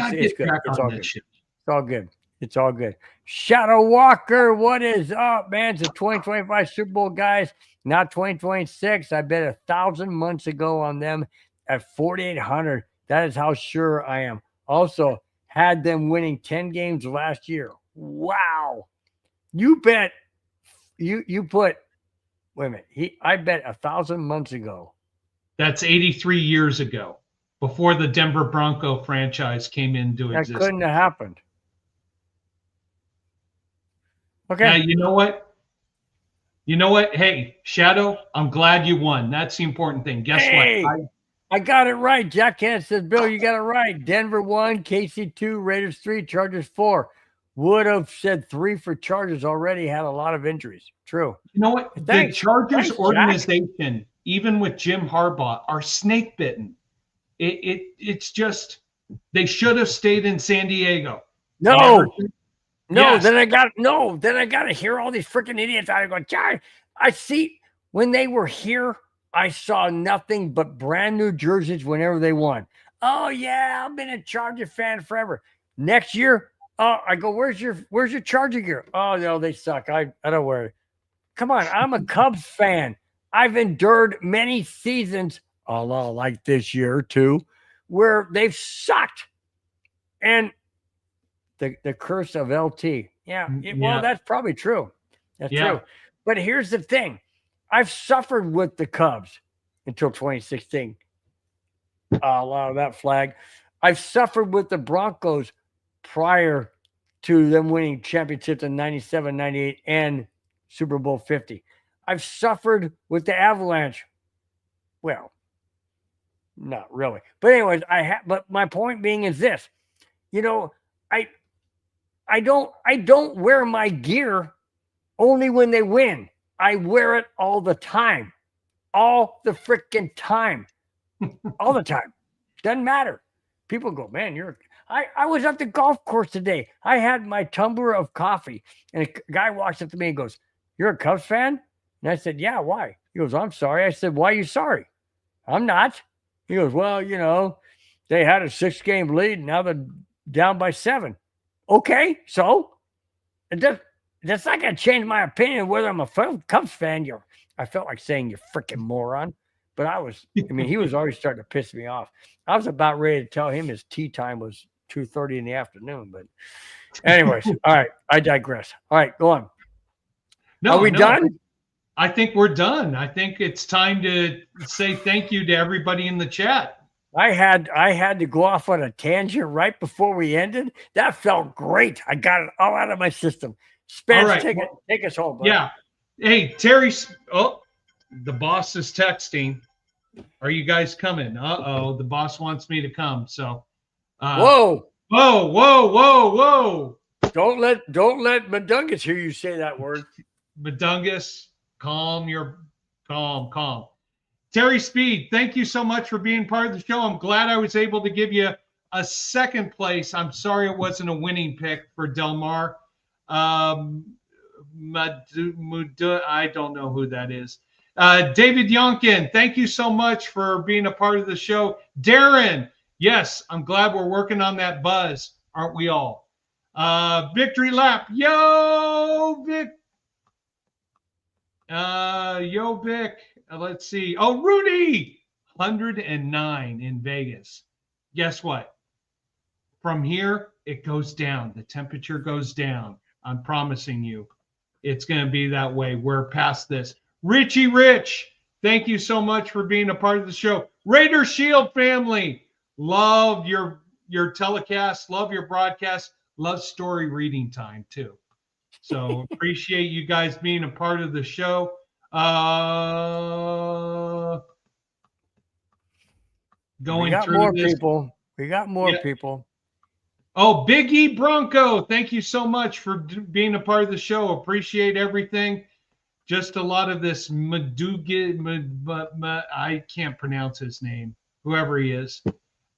It's all good. It's all good. It's all good. Shadow Walker, what is up, man? It's a 2025 Super Bowl, guys. Not 2026. I bet 1,000 months ago on them at 4,800. That is how sure I am. Also, had them winning 10 games last year. Wow. You bet. You put. Wait a minute. I bet 1,000 months ago. That's 83 years ago, before the Denver Bronco franchise came into existence. That couldn't have happened. Okay. Now, you know what? You know what? Hey, Shadow, I'm glad you won. That's the important thing. Guess what? I got it right. Jack Kent says, Bill, you got it right. Denver 1, KC 2, Raiders 3, Chargers 4. Would have said 3 for Chargers already. Had a lot of injuries. True. You know what? The Chargers organization, even with Jim Harbaugh, are snake bitten. It's just they should have stayed in San Diego. Then I got to hear all these freaking idiots out there going, I see when they were here, I saw nothing but brand new jerseys whenever they won. Oh yeah, I've been a Charger fan forever. Next year, I go, where's your Charger gear? Oh no, they suck. I don't wear it. Come on, I'm a Cubs fan. I've endured many seasons, a lot like this year too, where they've sucked. And the curse of LT. Yeah, well, Yeah. that's probably true. That's Yeah. true. But here's the thing. I've suffered with the Cubs until 2016. A lot of that flag. I've suffered with the Broncos prior to them winning championships in 97, 98, and Super Bowl 50. I've suffered with the Avalanche. Well, not really. But anyways, but my point being is this. You know, I I don't wear my gear only when they win. I wear it all the time. All the freaking time. All the time. Doesn't matter. People go, man, I was at the golf course today. I had my tumbler of coffee, and a guy walks up to me and goes, "You're a Cubs fan?" And I said, "Yeah, why?" He goes, "I'm sorry." I said, "Why are you sorry?" "I'm not." He goes, "Well, they had a 6-game lead. Now they're down by 7. Okay, so that's not going to change my opinion whether I'm a Cubs fan. I felt like saying you freaking moron, but he was already starting to piss me off. I was about ready to tell him his tea time was 2:30 in the afternoon, but anyways, all right, I digress. All right, go on. No, Are we done? I think we're done. I think it's time to say thank you to everybody in the chat. I had to go off on a tangent right before we ended. That felt great. I got it all out of my system. Spence, right. take us home, bud. Yeah. Hey, Terry. Oh, the boss is texting. Are you guys coming? Uh-oh, the boss wants me to come. So, whoa. Don't let Madungus hear you say that word. Madungus, calm. Terry Speed, thank you so much for being part of the show. I'm glad I was able to give you a second place. I'm sorry it wasn't a winning pick for Del Mar. I don't know who that is. David Yonkin, thank you so much for being a part of the show. Darren, yes, I'm glad we're working on that buzz, aren't we all? Victory Lap, yo, Vic. Vic. Let's see. Oh, Rudy, 109 in Vegas. Guess what? From here, it goes down. The temperature goes down. I'm promising you. It's going to be that way. We're past this. Richie Rich, thank you so much for being a part of the show. Raider Shield family, love your telecast, love your broadcast, love story reading time too. So appreciate you guys being a part of the show. Going through more this. people. We got more people. Oh, Big E Bronco, thank you so much for being a part of the show. Appreciate everything. Just a lot of this I can't pronounce his name, whoever he is.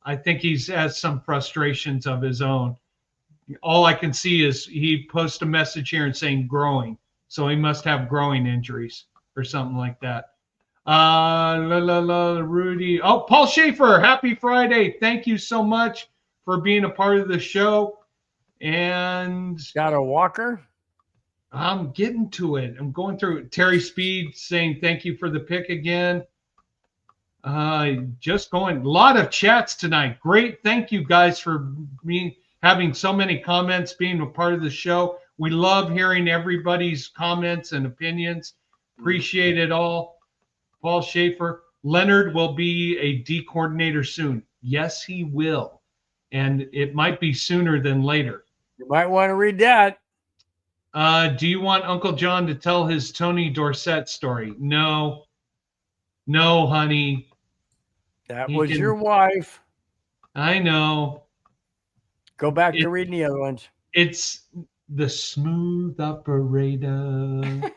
I think he's has some frustrations of his own. All I can see is he posts a message here and saying growing. So he must have growing injuries or something like that. Rudy. Oh, Paul Schaefer, happy Friday. Thank you so much for being a part of the show. And got a walker? I'm getting to it. I'm going through it. Terry Speed saying thank you for the pick again. Just going. A lot of chats tonight. Great. Thank you guys for having so many comments, being a part of the show. We love hearing everybody's comments and opinions. Appreciate it all. Paul Schaefer. Leonard will be a D coordinator soon. Yes, he will. And it might be sooner than later. You might want to read that. Do you want Uncle John to tell his Tony Dorsett story? No, honey. That was your wife. I know. Go back to reading the other ones. It's the smooth operator.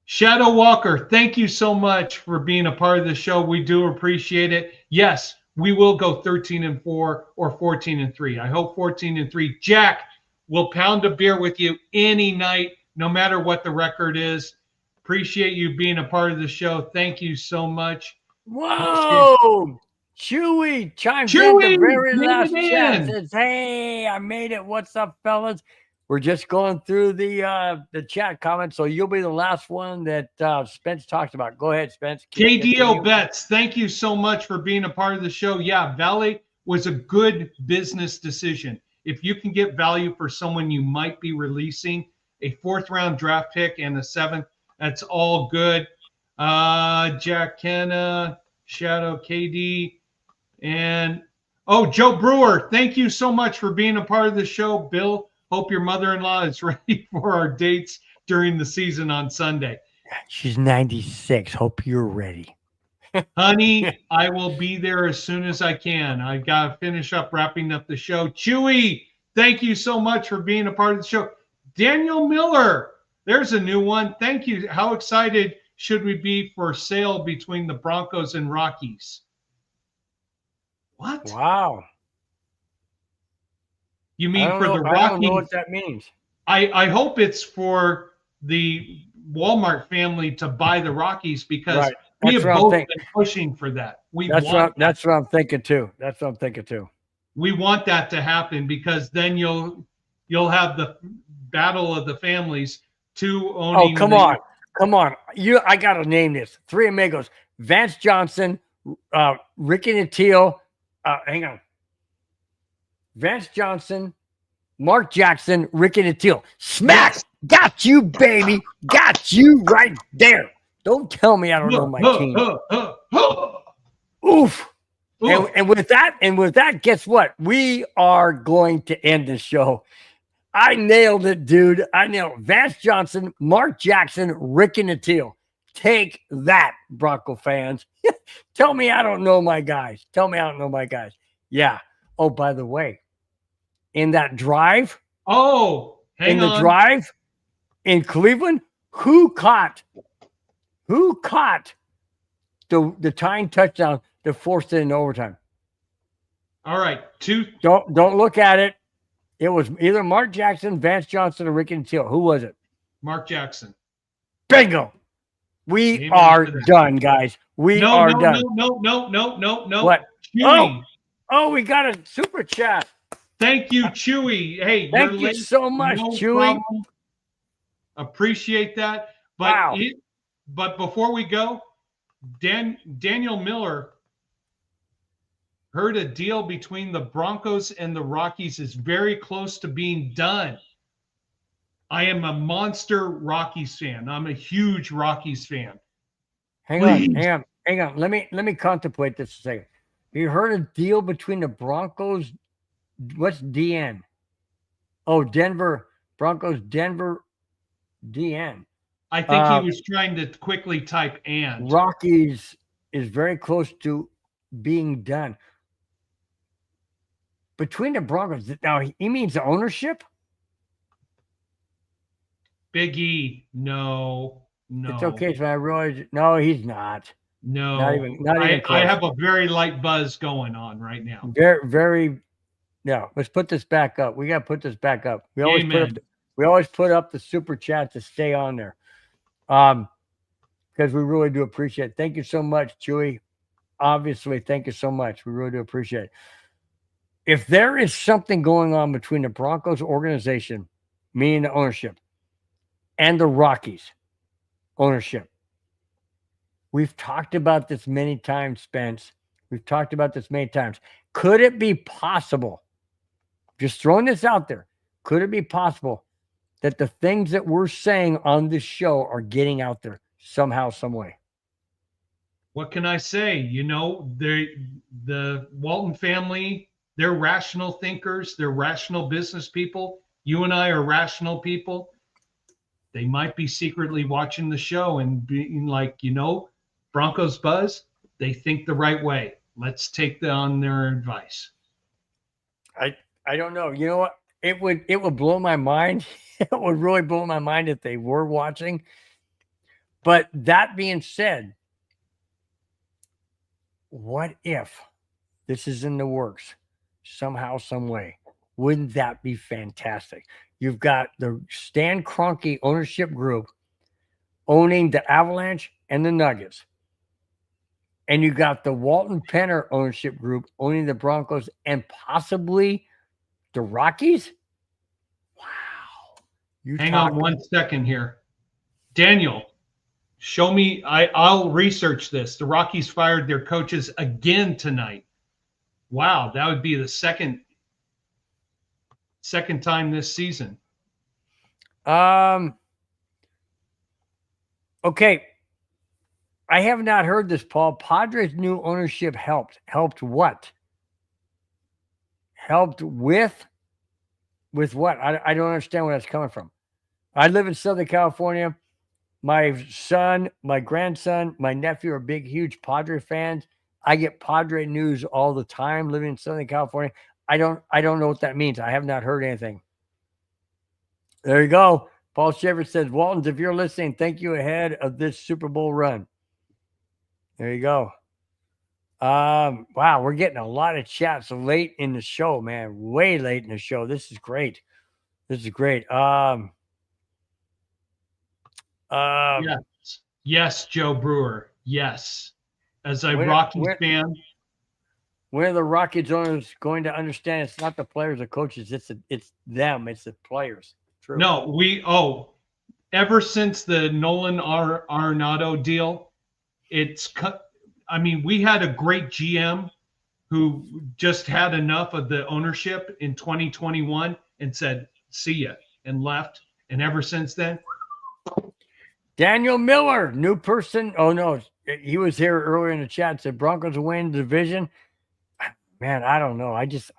Shadow Walker, thank you so much for being a part of the show. We do appreciate it. Yes, we will go 13-4 or 14-3. I hope 14-3. Jack will pound a beer with you any night, no matter what the record is. Appreciate you being a part of the show. Thank you so much. Whoa! Chewy chimes in the very last chat. Says, "Hey, I made it. What's up, fellas? We're just going through the chat comments, so you'll be the last one that Spence talked about. Go ahead, Spence. KDO Continue. Bets, thank you so much for being a part of the show. Yeah, Vele was a good business decision. If you can get value for someone you might be releasing, a 4th-round draft pick and a 7th, that's all good. Jack Kenna, Shadow KD, and Joe Brewer, thank you so much for being a part of the show. Bill, hope your mother-in-law is ready for our dates during the season on Sunday. She's 96. Hope you're ready. Honey, I will be there as soon as I can. I've got to finish up wrapping up the show. Chewy, thank you so much for being a part of the show. Daniel Miller, there's a new one. Thank you. How excited should we be for sale between the Broncos and Rockies? What? Wow. You mean for the Rockies? I don't know what Rockies? that means. I hope it's for the Walmart family to buy the Rockies because Right. we That's have what I'm both thinking. been pushing for that. That's what I'm thinking too. That's what I'm thinking too. We want that to happen because then you'll have the battle of the families, two owning. Oh, come on. I gotta name this. 3 amigos: Vance Johnson, Ricky Nattil. Hang on. Vance Johnson, Mark Jackson, Ricky Nattil. Smack! Yes. Got you, baby. Got you right there. Don't tell me I don't know my team. Oof. And with that, guess what? We are going to end the show. I nailed it, dude. I nailed it. Vance Johnson, Mark Jackson, Ricky Nattil. Take that, Bronco fans. Tell me I don't know my guys. Yeah. Oh, by the way, in that drive. The drive in Cleveland, who caught the tying touchdown that forced it in overtime? All right. Don't look at it. It was either Mark Jackson, Vance Johnson, or Ricky Nattil. Who was it? Mark Jackson. Bingo. We are done, guys. We are done. No. What? Chewy. Oh, we got a super chat. Thank you, Chewy. Hey, thank you so much, Chewy. Problem. Appreciate that. But wow. But before we go, Daniel Miller heard a deal between the Broncos and the Rockies is very close to being done. I am a monster Rockies fan. I'm a huge Rockies fan. Hang on. Let me contemplate this a second. You heard a deal between the Broncos. What's DN? Oh, Denver Broncos, Denver DN. I think he was trying to quickly type and. Rockies is very close to being done. Between the Broncos, now he means the ownership? Big E, no. It's okay, so I realize no, he's not. No, not even close. I have a very light buzz going on right now. Very. No, let's put this back up. We got to put this back up. We always put up the super chat to stay on there, because we really do appreciate it. Thank you so much, Chewy. Obviously, thank you so much. We really do appreciate it. If there is something going on between the Broncos organization, meaning the ownership, and the Rockies ownership, we've talked about this many times, Spence. We've talked about this many times. Could it be possible, just throwing this out there, could it be possible that the things that we're saying on this show are getting out there somehow, some way? What can I say? You know, the Walton family, they're rational thinkers. They're rational business people. You and I are rational people. They might be secretly watching the show and being like, you know, Broncos Buzz, they think the right way. Let's take on their advice. I don't know. You know what? It would blow my mind. It would really blow my mind if they were watching. But that being said, what if this is in the works somehow, some way? Wouldn't that be fantastic? You've got the Stan Kroenke ownership group owning the Avalanche and the Nuggets. And you got the Walton Penner ownership group owning the Broncos and possibly the Rockies. Wow. Hang on 1 second here. Daniel, show me. I'll research this. The Rockies fired their coaches again tonight. Wow, that would be the second time this season. Okay. I have not heard this, Paul. Padres' new ownership helped. Helped what? Helped with what? I don't understand where that's coming from. I live in Southern California. My son, my grandson, my nephew are big, huge Padre fans. I get Padre news all the time living in Southern California. I don't know what that means. I have not heard anything. There you go. Paul Shevers says, Waltons, if you're listening, thank you ahead of this Super Bowl run. There you go. Wow, we're getting a lot of chats late in the show, man. Way late in the show. This is great. Yes, Joe Brewer. Yes. As a Rockies fan. When are the Rockies owners going to understand it's not the players or coaches, it's them, it's the players. True. No, ever since the Nolan Arenado deal, we had a great GM who just had enough of the ownership in 2021 and said, see ya, and left. And ever since then. Daniel Miller, new person. Oh, no, he was here earlier in the chat. Said Broncos will win the division. Man, I don't know. I just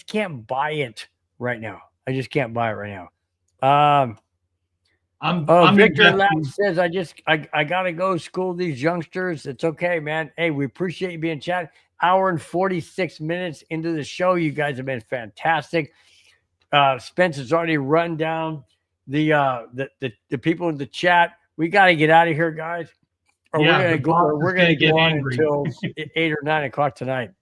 can't buy it right now. Victor Lab says, I gotta go school these youngsters. It's okay, man. Hey, we appreciate you being chat. Hour and 46 minutes into the show. You guys have been fantastic. Spence has already run down the people in the chat. We got to get out of here, guys. Or we're gonna go on until 8 or 9 o'clock tonight.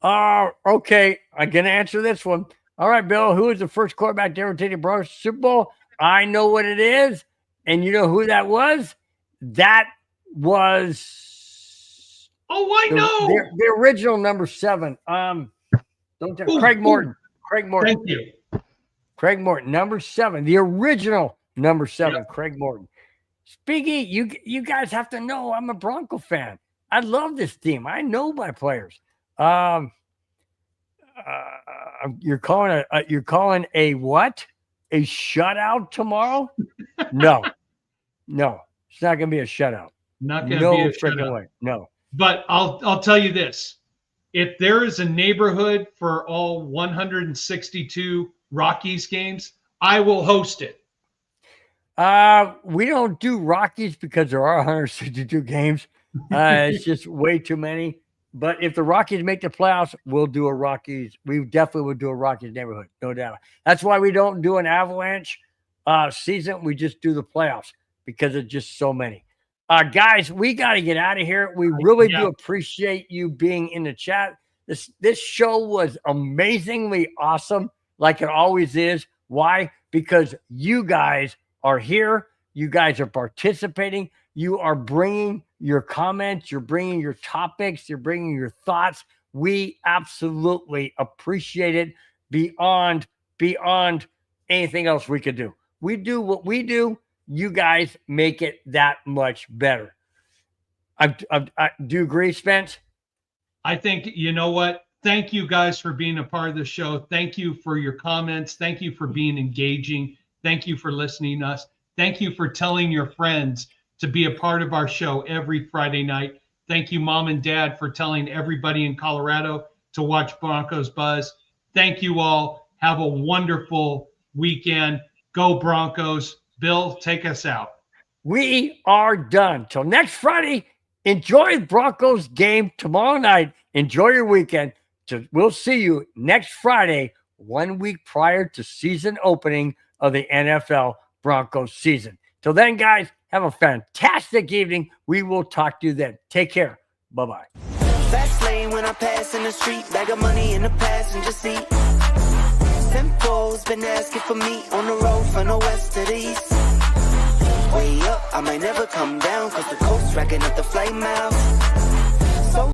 Okay, I'm gonna answer this one. All right, Bill. Who is the first quarterback to ever take the Broncos Super Bowl? I know what it is, and you know who that was? That was. Oh, I know the original number 7. Craig Morton. Thank you. Craig Morton, number 7, the original number 7, yep. Craig Morton. Speaking, you guys have to know I'm a Bronco fan. I love this team. I know my players. You're calling a what? A shutout tomorrow? No, it's not going to be a shutout. Not going to be a shutout. Way. No. But I'll tell you this: if there is a neighborhood for all 162 Rockies games, I will host it. We don't do Rockies because there are 162 games. It's just way too many. But if the Rockies make the playoffs, we'll do a Rockies. We definitely would do a Rockies neighborhood, no doubt. That's why we don't do an Avalanche season. We just do the playoffs because it's just so many. Guys, we got to get out of here. We really do appreciate you being in the chat. This show was amazingly awesome, like it always is. Why? Because you guys are here. You guys are participating. You are bringing your comments. You're bringing your topics. You're bringing your thoughts. We absolutely appreciate it beyond anything else we could do. We do what we do. You guys make it that much better. I do you agree, Spence? I think, you know what? Thank you guys for being a part of the show. Thank you for your comments. Thank you for being engaging. Thank you for listening to us. Thank you for telling your friends to be a part of our show every Friday night. Thank you, Mom and Dad, for telling everybody in Colorado to watch Broncos Buzz. Thank you all. Have a wonderful weekend. Go Broncos. Bill, take us out. We are done. Till next Friday, enjoy the Broncos game tomorrow night. Enjoy your weekend. We'll see you next Friday, 1 week prior to season opening of the NFL Broncos season. Till then, guys, have a fantastic evening. We will talk to you then. Take care. Bye-bye. Fast lane when I pass in the street. Bag of money in the passenger seat. Simcoe's been asking for me on the road from the west to the east. Way up, I might never come down, cause the coast's racking up the flight miles.